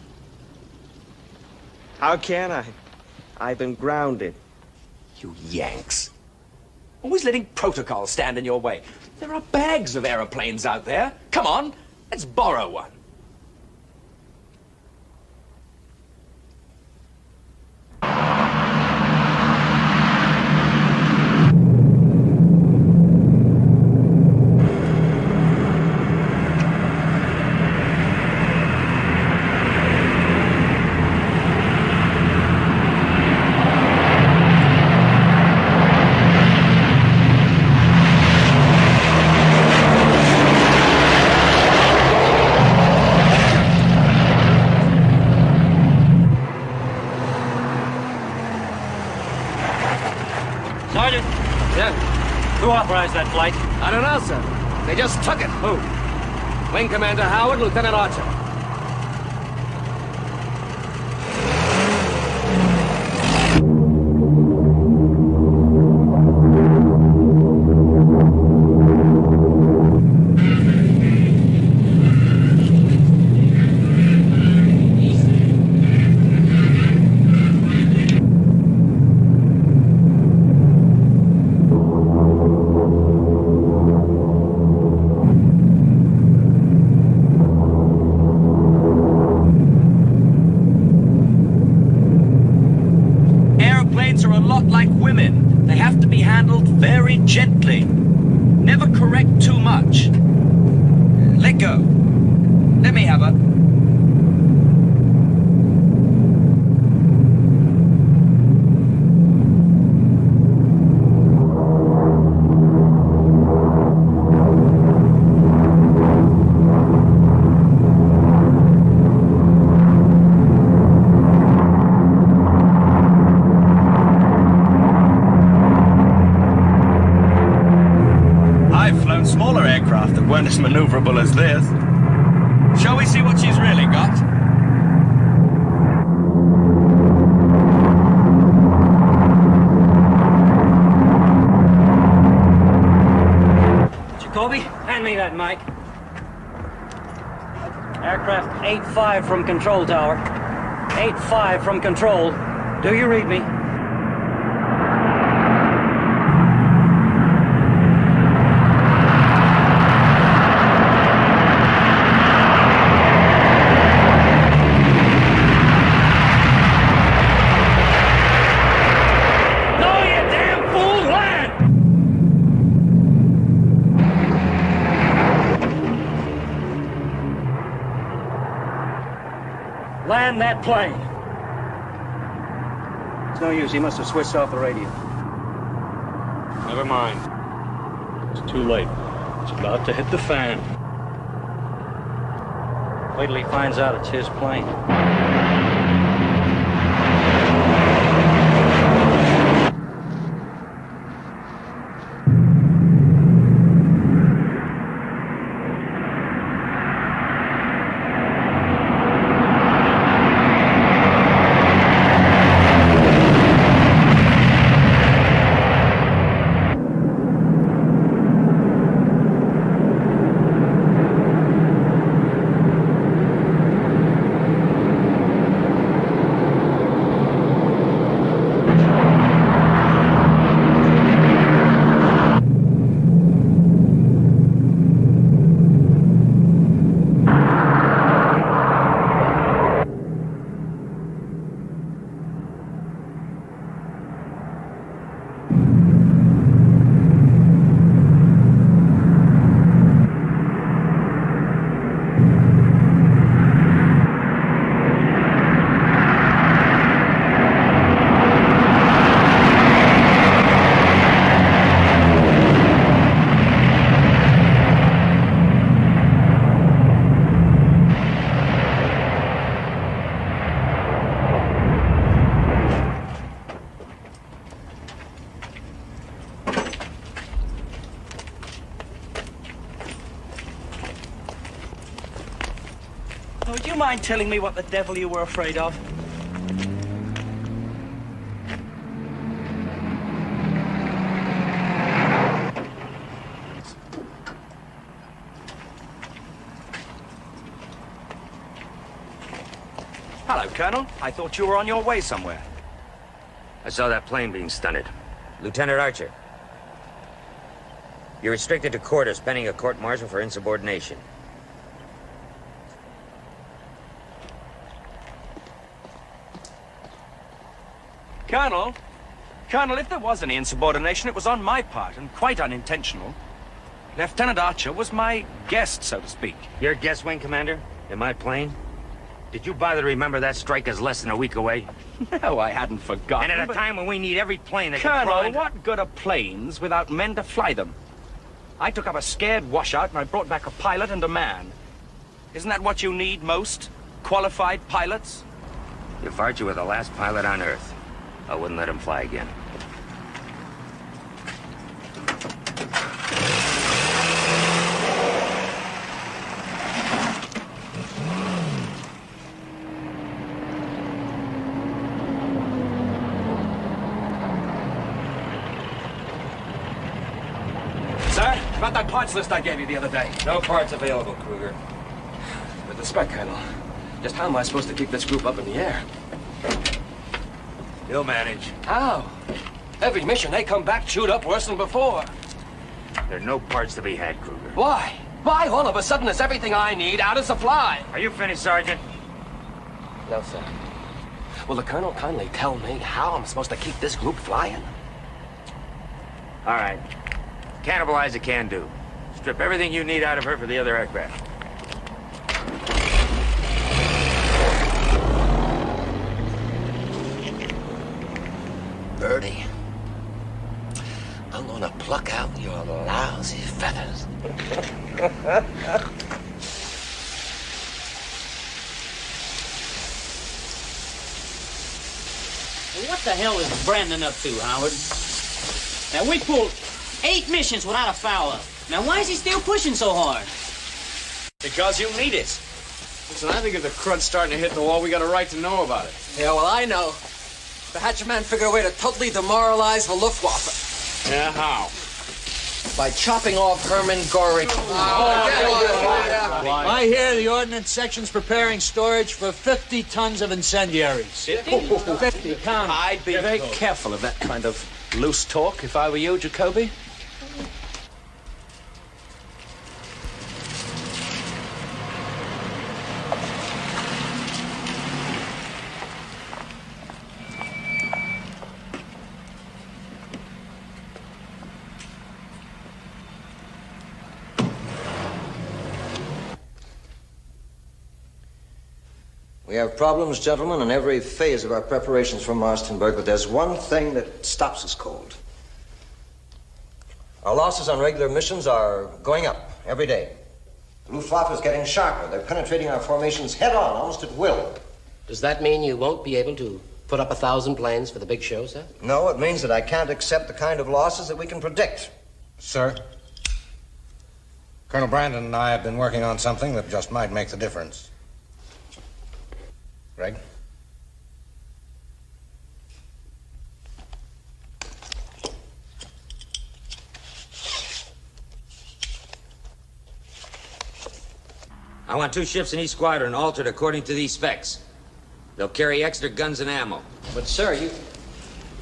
How can I? I've been grounded. You Yanks. Always letting protocol stand in your way. There are bags of aeroplanes out there. Come on, let's borrow one. Sergeant. Yeah? Who authorized that flight? I don't know, sir. They just took it. Who? Wing Commander Howard, Lieutenant Archer. Airplanes are a lot like women. They have to be handled very gently. Never correct too much. Let go. Let me have her. Smaller aircraft that weren't as maneuverable as this. Shall we see what she's really got? Jacoby, hand me that mic. Aircraft 8-5 from control tower. 8-5 from control. Do you read me? Land that plane. It's no use. He must have switched off the radio. Never mind. It's too late. It's about to hit the fan. Wait till he finds out it's his plane. mind telling me what the devil you were afraid of? Hello, Colonel. I thought you were on your way somewhere. I saw that plane being stunted. Lieutenant Archer. You're restricted to quarters pending a court-martial for insubordination. Colonel, if there was any insubordination, it was on my part, and quite unintentional. Lieutenant Archer was my guest, so to speak. Your guest, Wing Commander? In my plane? Did you bother to remember that strike is less than a week away? No, I hadn't forgotten. And at a time when we need every plane that Colonel, can fly... what good are planes without men to fly them? I took up a scared washout and I brought back a pilot and a man. Isn't that what you need most? Qualified pilots? If Archer were the last pilot on Earth, I wouldn't let him fly again. Sir, about that parts list I gave you the other day. No parts available, Kruger. With respect, Colonel, just how am I supposed to keep this group up in the air? You'll manage. How? Every mission, they come back chewed up worse than before. There are no parts to be had, Kruger. Why? Why all of a sudden is everything I need out of supply? Are you finished, Sergeant? No, sir. Will the Colonel kindly tell me how I'm supposed to keep this group flying? All right. Cannibalize a can-do. Strip everything you need out of her for the other aircraft. Birdie, I'm gonna pluck out your lousy feathers. What the hell is Brandon up to, Howard? Now, we pulled 8 missions without a foul-up. Now, why is he still pushing so hard? Because you need it. Listen, I think if the crud's starting to hit the wall, we got a right to know about it. Yeah, well, I know. The Hatchetman figured a way to totally demoralize the Luftwaffe. Yeah, how? By chopping off Hermann Goring. I hear the ordnance section's preparing storage for 50 tons of incendiaries. 50 pounds. I'd be very careful of that kind of loose talk if I were you, Jacoby. We have problems, gentlemen, in every phase of our preparations for Marstenburg, but there's one thing that stops us cold. Our losses on regular missions are going up every day. The Luftwaffe is getting sharper. They're penetrating our formations head-on, almost at will. Does that mean you won't be able to put up 1,000 planes for the big show, sir? No, it means that I can't accept the kind of losses that we can predict. Sir, Colonel Brandon and I have been working on something that just might make the difference. Greg? I want 2 ships in each squadron altered according to these specs. They'll carry extra guns and ammo. But, sir,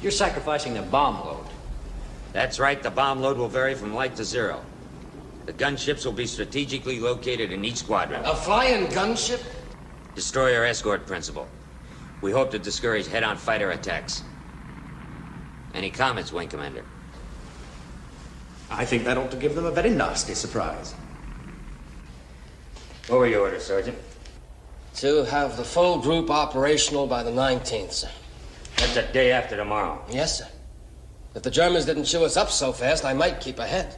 you're sacrificing the bomb load. That's right, the bomb load will vary from light to 0. The gunships will be strategically located in each squadron. A flying gunship? Destroyer escort principle. We hope to discourage head-on fighter attacks. Any comments, Wing Commander? I think that ought to give them a very nasty surprise. What were your orders, Sergeant? To have the full group operational by the 19th, sir. That's a day after tomorrow. Yes, sir. If the Germans didn't chew us up so fast, I might keep ahead.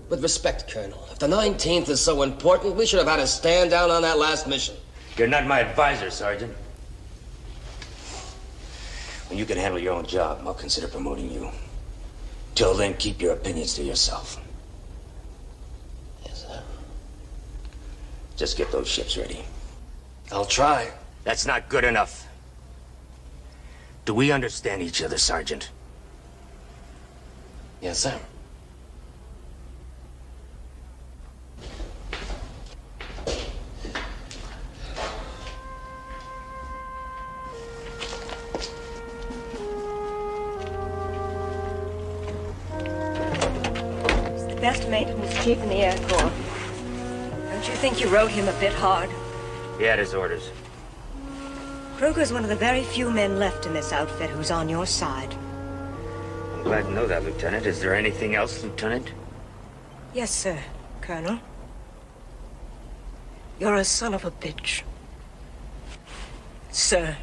With respect, Colonel, if the 19th is so important, we should have had a stand down on that last mission. You're not my advisor, Sergeant. When you can handle your own job, I'll consider promoting you. Till then, keep your opinions to yourself. Yes, sir. Just get those ships ready. I'll try. That's not good enough. Do we understand each other, Sergeant? Yes, sir. He's the best maintenance chief in the Air Corps. Don't you think you rode him a bit hard? He had his orders. Kruger's one of the very few men left in this outfit who's on your side. I'm glad to know that, Lieutenant. Is there anything else, Lieutenant? Yes, sir, Colonel. You're a son of a bitch. Sir.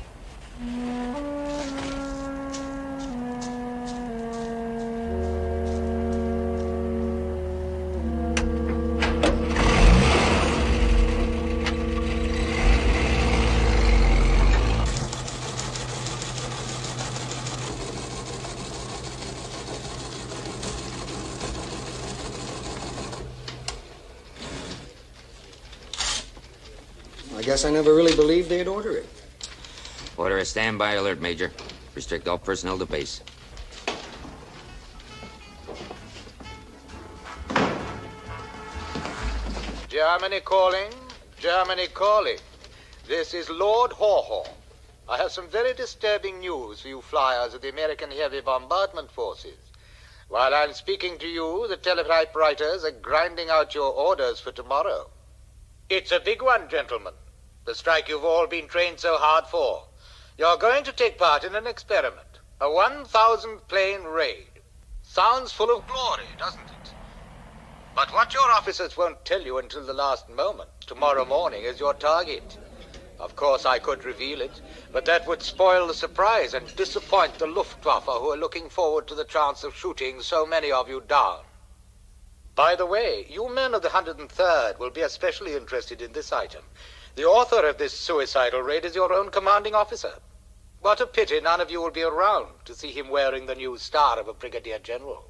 I guess I never really believed they'd order it. Order a standby alert, Major. Restrict all personnel to base. Germany calling. Germany calling. This is Lord Haw-Haw. I have some very disturbing news for you flyers of the American Heavy Bombardment Forces. While I'm speaking to you, the teletypewriters are grinding out your orders for tomorrow. It's a big one, gentlemen. The strike you've all been trained so hard for. You're going to take part in an experiment. A 1,000-plane raid. Sounds full of glory, doesn't it? But what your officers won't tell you until the last moment, tomorrow morning, is your target. Of course, I could reveal it, but that would spoil the surprise and disappoint the Luftwaffe, who are looking forward to the chance of shooting so many of you down. By the way, you men of the 103rd will be especially interested in this item. The author of this suicidal raid is your own commanding officer. What a pity none of you will be around to see him wearing the new star of a brigadier general.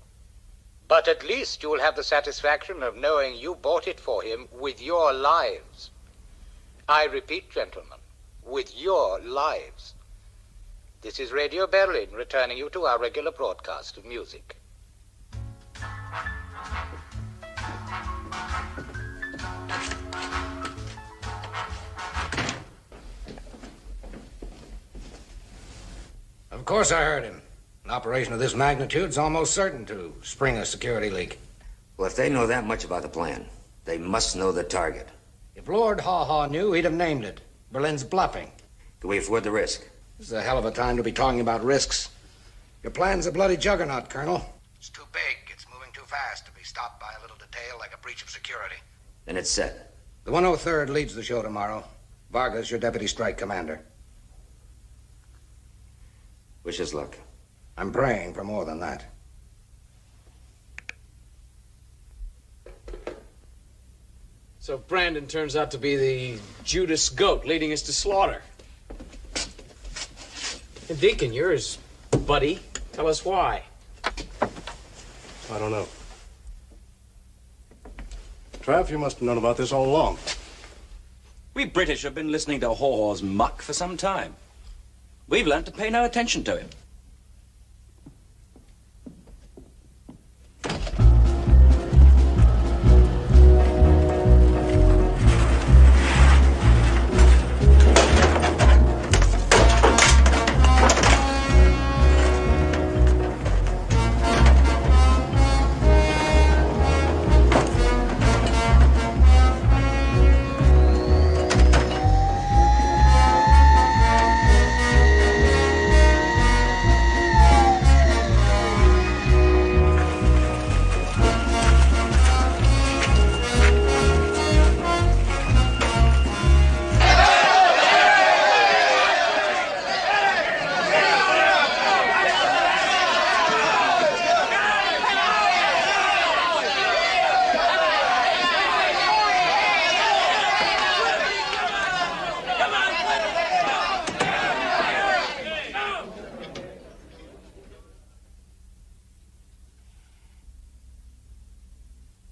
But at least you will have the satisfaction of knowing you bought it for him with your lives. I repeat, gentlemen, with your lives. This is Radio Berlin returning you to our regular broadcast of music. Of course I heard him. An operation of this magnitude is almost certain to spring a security leak. Well, if they know that much about the plan, they must know the target. If Lord Haw-Haw knew, he'd have named it. Berlin's bluffing. Can we afford the risk? This is a hell of a time to be talking about risks. Your plan's a bloody juggernaut, Colonel. It's too big. It's moving too fast to be stopped by a little detail like a breach of security. Then it's set. The 103rd leads the show tomorrow. Varga's your deputy strike commander. Wish us luck. I'm praying for more than that. So Brandon turns out to be the Judas goat leading us to slaughter. And Deacon, you're his buddy. Tell us why. I don't know. Trav, you must have known about this all along. We British have been listening to Haw-Haw's muck for some time. We've learned to pay no attention to him.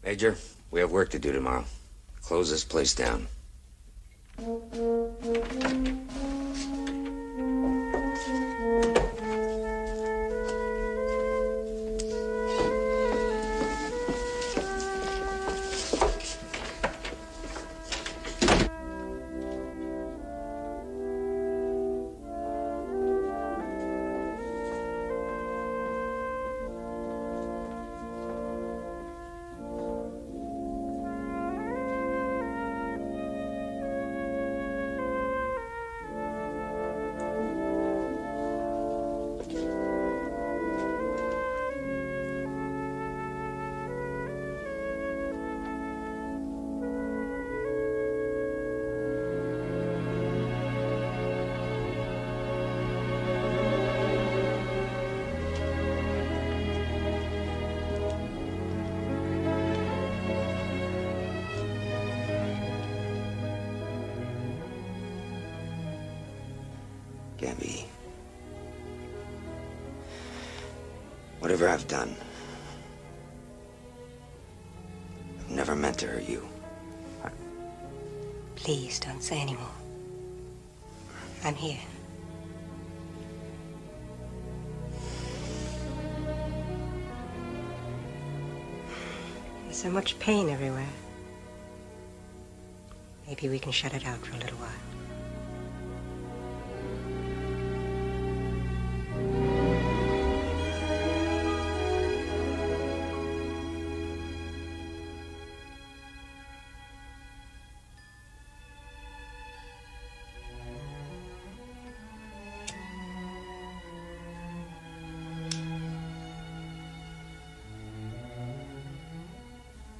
Major, we have work to do tomorrow. Close this place down. Gabby, whatever I've done, I've never meant to hurt you. Please don't say any more. I'm here. There's so much pain everywhere. Maybe we can shut it out for a little while.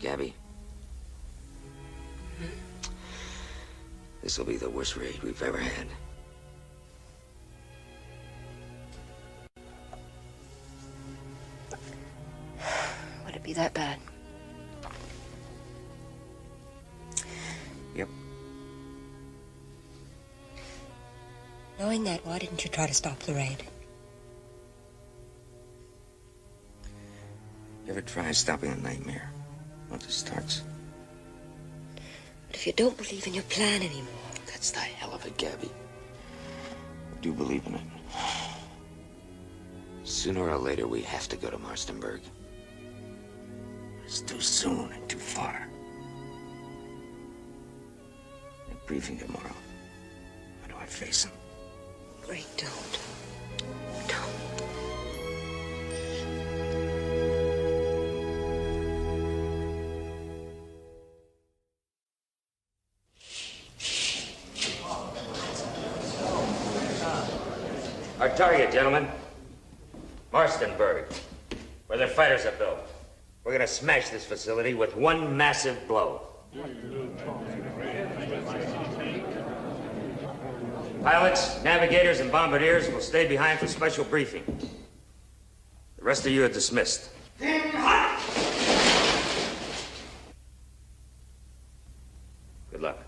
Gabby. This will be the worst raid we've ever had. Would it be that bad? Yep. Knowing that, why didn't you try to stop the raid? You ever try stopping a nightmare once it starts? But if you don't believe in your plan anymore... That's the hell of it, Gabby. I do believe in it. Sooner or later, we have to go to Marstenburg. It's too soon and too far. That briefing tomorrow. How do I face him? Great, don't. Our target, gentlemen. Marstenburg, where their fighters are built. We're gonna smash this facility with one massive blow. Pilots, navigators, and bombardiers will stay behind for special briefing. The rest of you are dismissed. Good luck.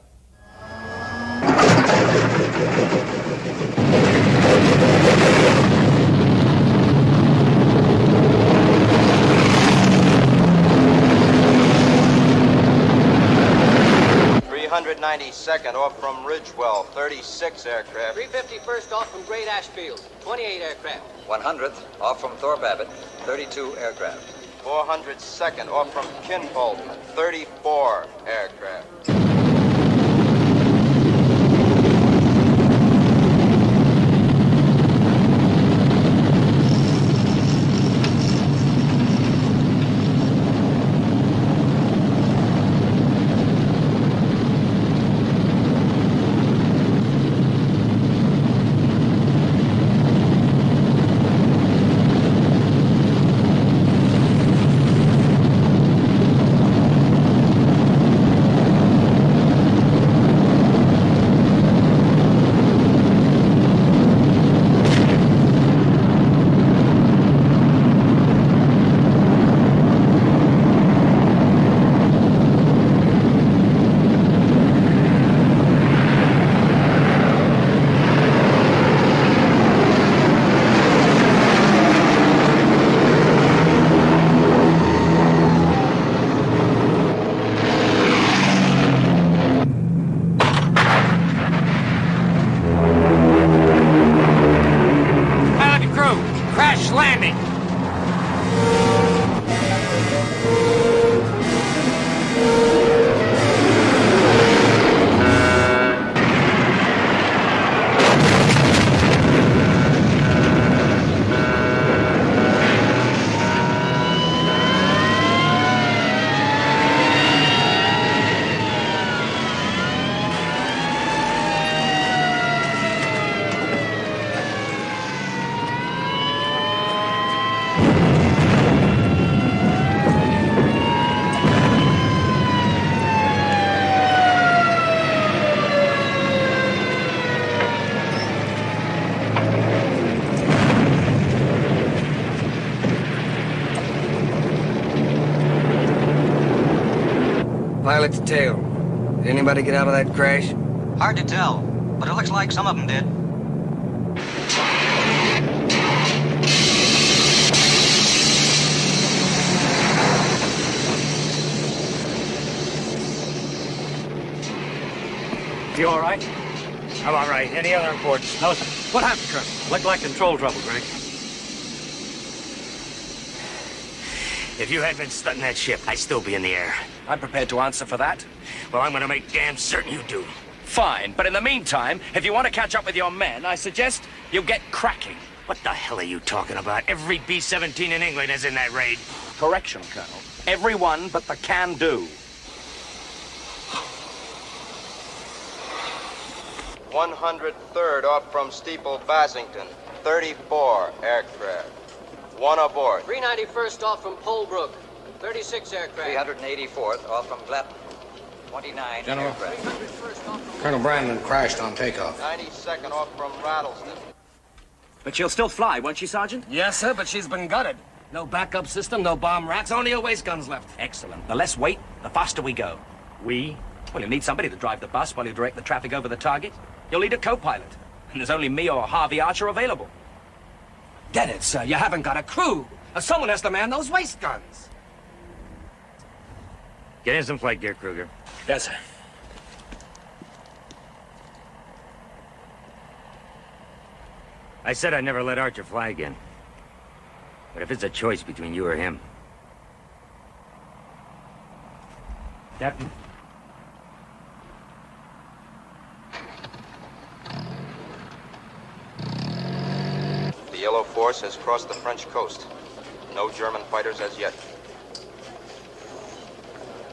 Second off from Ridgewell, 36 aircraft. 351st off from Great Ashfield, 28 aircraft. 100th off from Thorpe Abbott, 32 aircraft. 402nd off from Kinbolton, 34 aircraft. Pilot's tail. Did anybody get out of that crash? Hard to tell, but it looks like some of them did. You all right? I'm all right. Any other reports? No, sir. What happened, Colonel? Looked like control trouble, Greg. If you hadn't been stunting that ship, I'd still be in the air. I'm prepared to answer for that. Well, I'm gonna make damn certain you do. Fine, but in the meantime, if you want to catch up with your men, I suggest you get cracking. What the hell are you talking about? Every B-17 in England is in that raid. Correction, Colonel. Everyone but the can-do. 103rd off from Steeple, Bassington. 34 aircraft. One aboard. 391st off from Polebrook. 36 aircraft. 384th off from Gletton. 29 General. aircraft. Colonel Brandon crashed on takeoff. 92nd off from Rattlesnake. But she'll still fly, won't she, Sergeant? Yes, sir, but she's been gutted. No backup system, no bomb racks, only her waist guns left. Excellent. The less weight, the faster we go. We? Well, you'll need somebody to drive the bus while you direct the traffic over the target. You'll need a co-pilot. And there's only me or Harvey Archer available. Get it, sir. You haven't got a crew. Someone has to man those waist guns. Get in some flight gear, Kruger. Yes, sir. I said I'd never let Archer fly again. But if it's a choice between you or him... Captain? The Yellow Force has crossed the French coast. No German fighters as yet.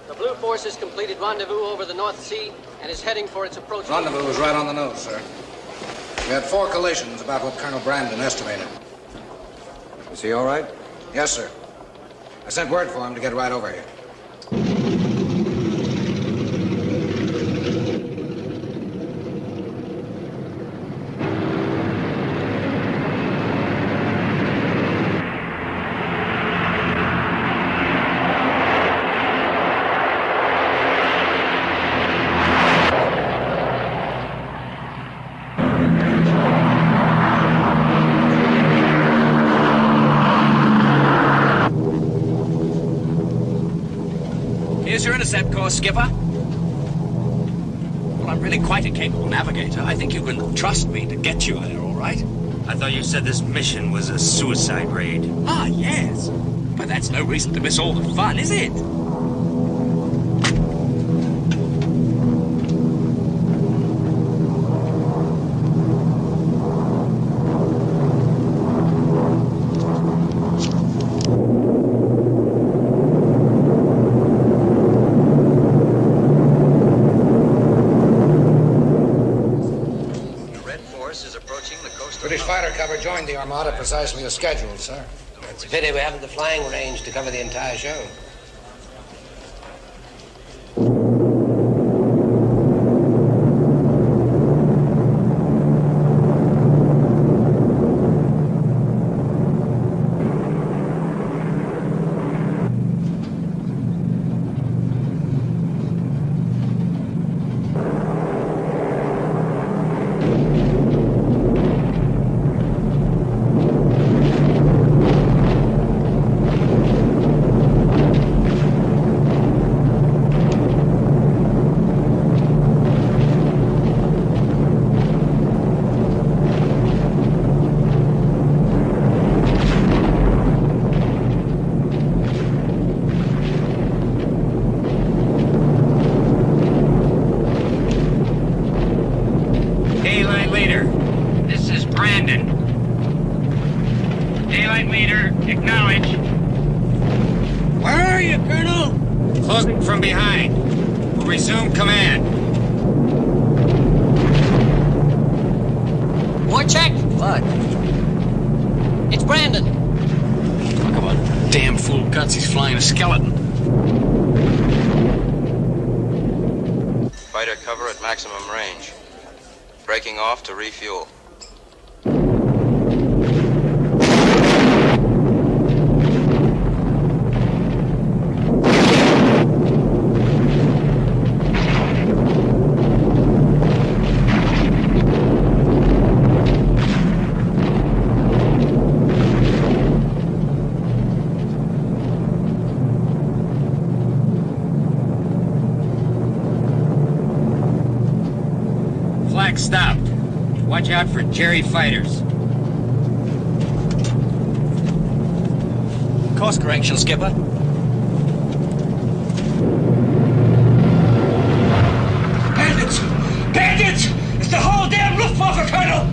The Blue Force has completed rendezvous over the North Sea and is heading for its approach. Rendezvous was right on the nose, sir. We had 4 collisions, about what Colonel Brandon estimated. Is he all right? Yes, sir. I sent word for him to get right over here. Here's your intercept course, Skipper. Well, I'm really quite a capable navigator. I think you can trust me to get you there, all right? I thought you said this mission was a suicide raid. Ah, yes. But that's no reason to miss all the fun, is it? British fighter cover joined the Armada precisely as scheduled, sir. It's a pity we haven't the flying range to cover the entire show. Off to refuel. Watch out for Jerry fighters. Course correction, Skipper. Bandits! Bandits! It's the whole damn Luftwaffe, Colonel!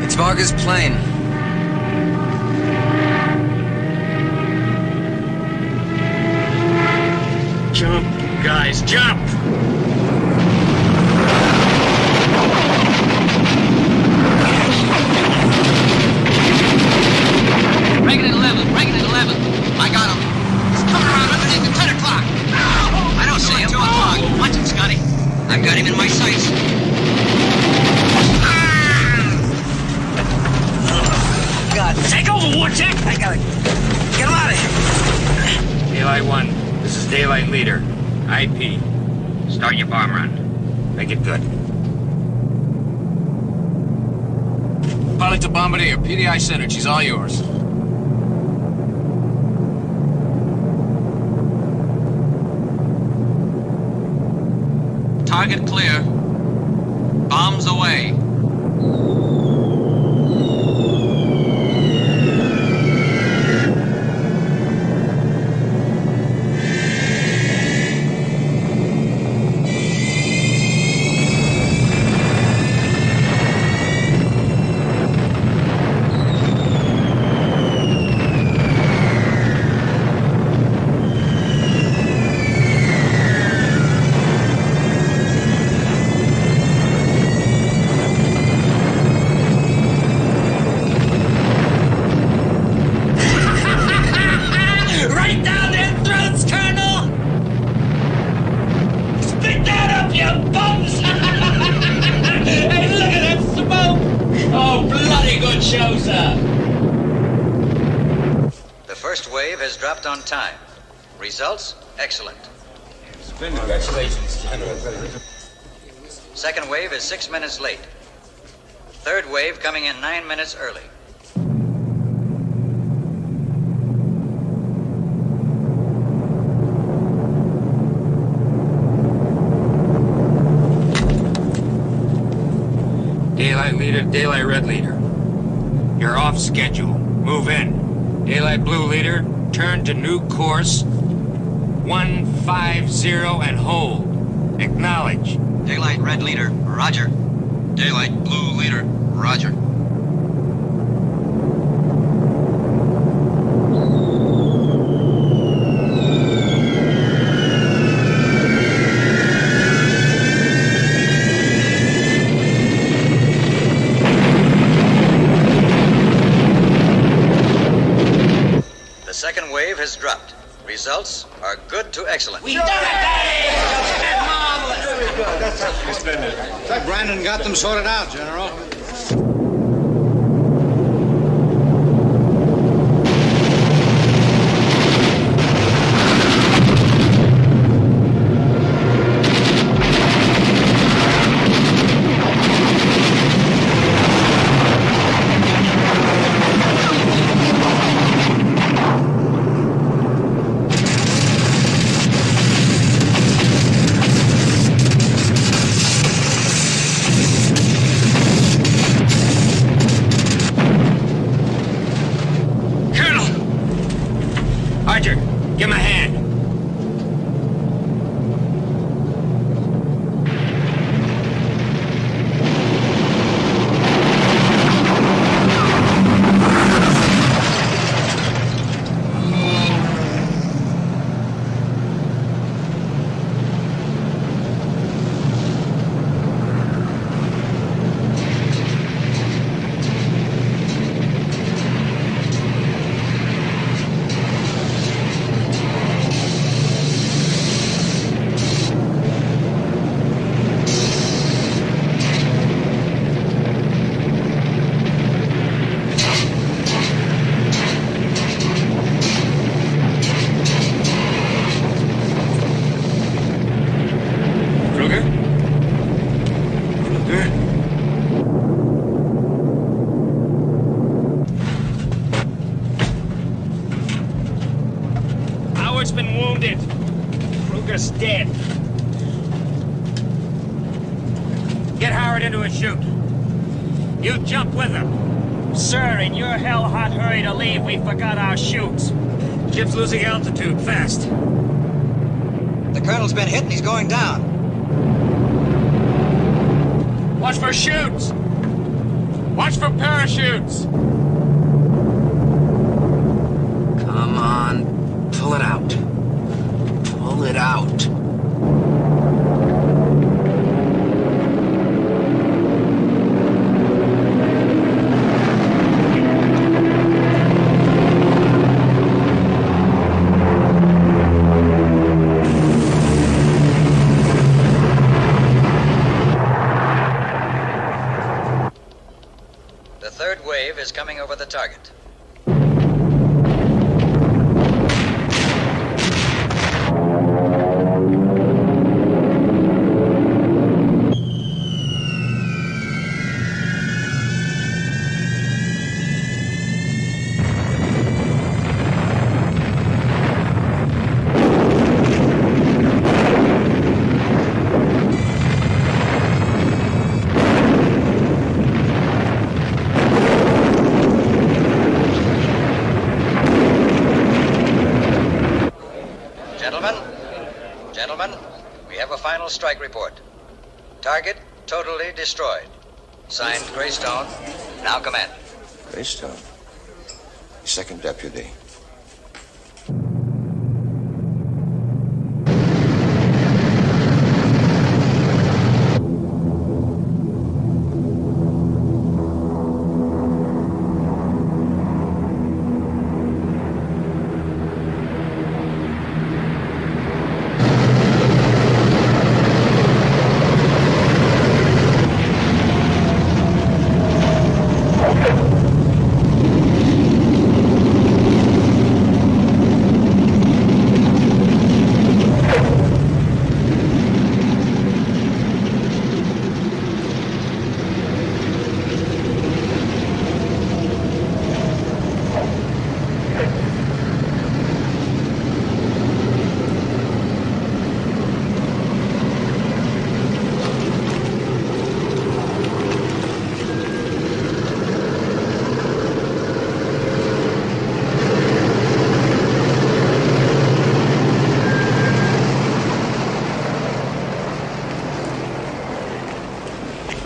It's Varga's plane. Jump, guys, jump! Reagan at 11. Reagan at 11. I got him. He's coming around underneath the 10 o'clock. I don't see him. 2 o'clock. Watch him, Scotty. I've got him in my sights. God, take over, Warcheck! I gotta get him out of here. Daylight 1, this is Daylight Leader. IP. Start your bomb run. Make it good. Pilot to Bombardier, PDI Center. She's all yours. Target clear. Bombs away. Right down their throats, Colonel! Spit that up, you bums! Hey, look at that smoke! Oh, bloody good show, sir! The first wave has dropped on time. Results, excellent. Congratulations. Second wave is 6 minutes late. Third wave coming in 9 minutes early. Daylight Leader, Daylight Red Leader. You're off schedule. Move in. Daylight Blue Leader, turn to new course 150 and hold. Acknowledge. Daylight Red Leader, roger. Daylight Blue Leader, roger. The second wave has dropped. Results are good to excellent. We done it, Daddy! Marvelous! Looks like Brandon got them sorted out, General. Luger's dead. Get Howard into a chute. You jump with him. Sir, in your hell-hot hurry to leave, we forgot our chutes. Ship's losing altitude, fast. The colonel's been hit and he's going down. Watch for chutes! Watch for parachutes! Come on, pull it out. Pull it out. The third wave is coming over the target. Gentlemen, we have a final strike report. Target totally destroyed. Signed, Greystone. Now command. Greystone. Second deputy.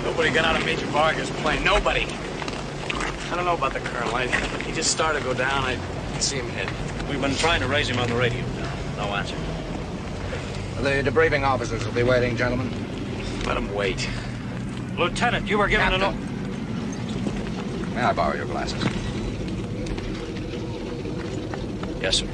Nobody got out of Major Vargas' plane. Nobody. I don't know about the colonel. He just started to go down. I didn't see him hit. We've been trying to raise him on the radio. No answer. The debriefing officers will be waiting, gentlemen. Let him wait. Lieutenant, you were given an order. May I borrow your glasses? Yes, sir.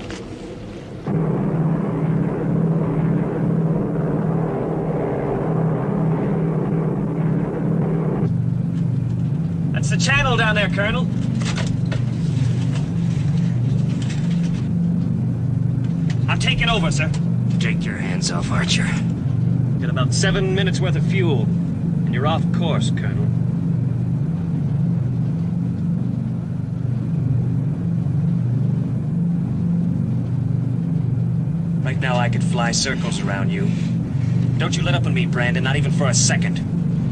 That's the channel down there, Colonel. I'm taking over, sir. Take your hands off, Archer. Got about 7 minutes worth of fuel, and you're off course, Colonel. Right now, I could fly circles around you. Don't you let up on me, Brandon, not even for a second.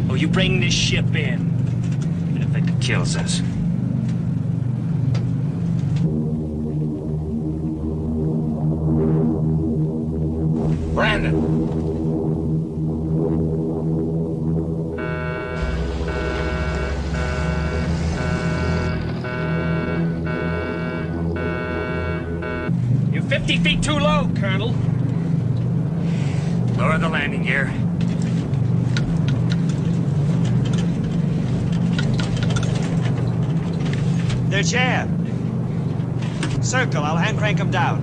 Or you bring this ship in. And if it kills us. Brandon! You're 50 feet too low, Colonel. Lower the landing gear. They're jammed. Circle, I'll hand crank them down.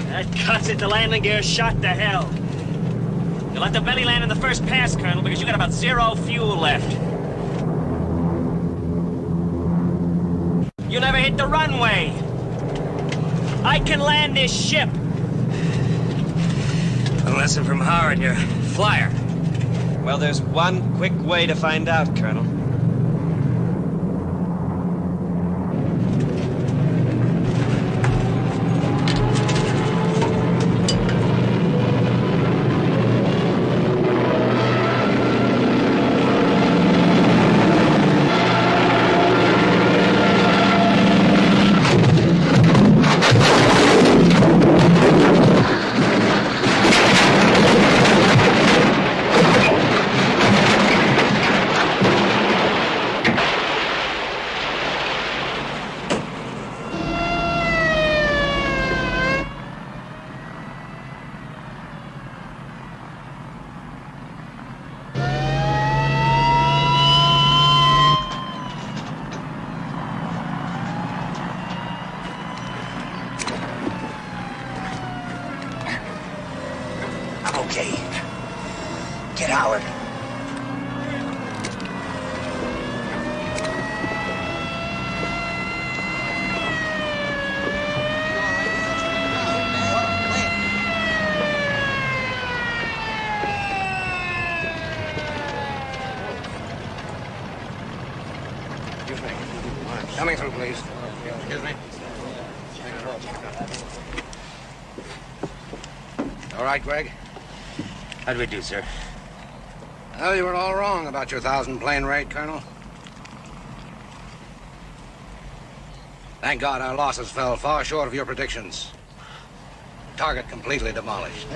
That cuts it. The landing gear shot to hell. You'll have to belly land in the first pass, Colonel, because you got about 0 fuel left. You never hit the runway. I can land this ship. A lesson from Howard, you're a flyer. Well, there's one quick way to find out, Colonel. Howard. Coming through, please. Excuse me. All right, Greg? How'd we do, sir? Well, you were all wrong about your 1,000-plane raid, Colonel. Thank God our losses fell far short of your predictions. Target completely demolished.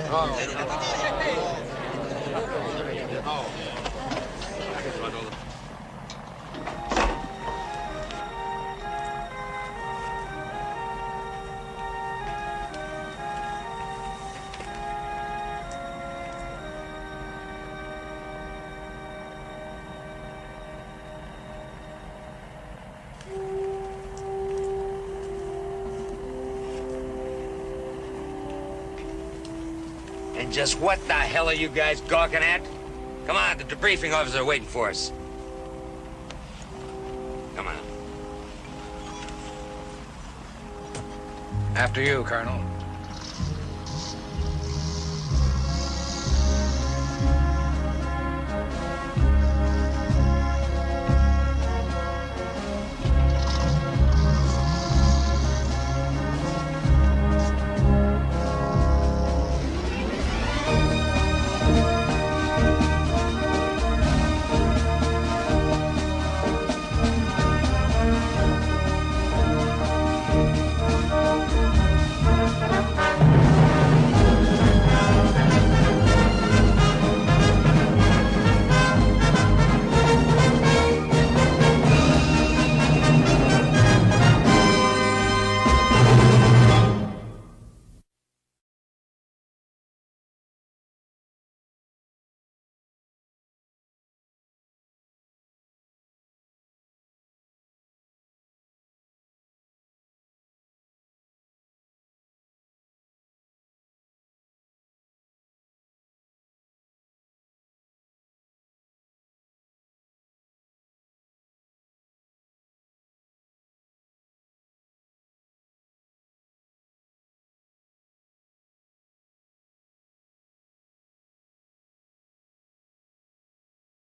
And just what the hell are you guys gawking at? Come on, the debriefing officer waiting for us. Come on. After you, Colonel.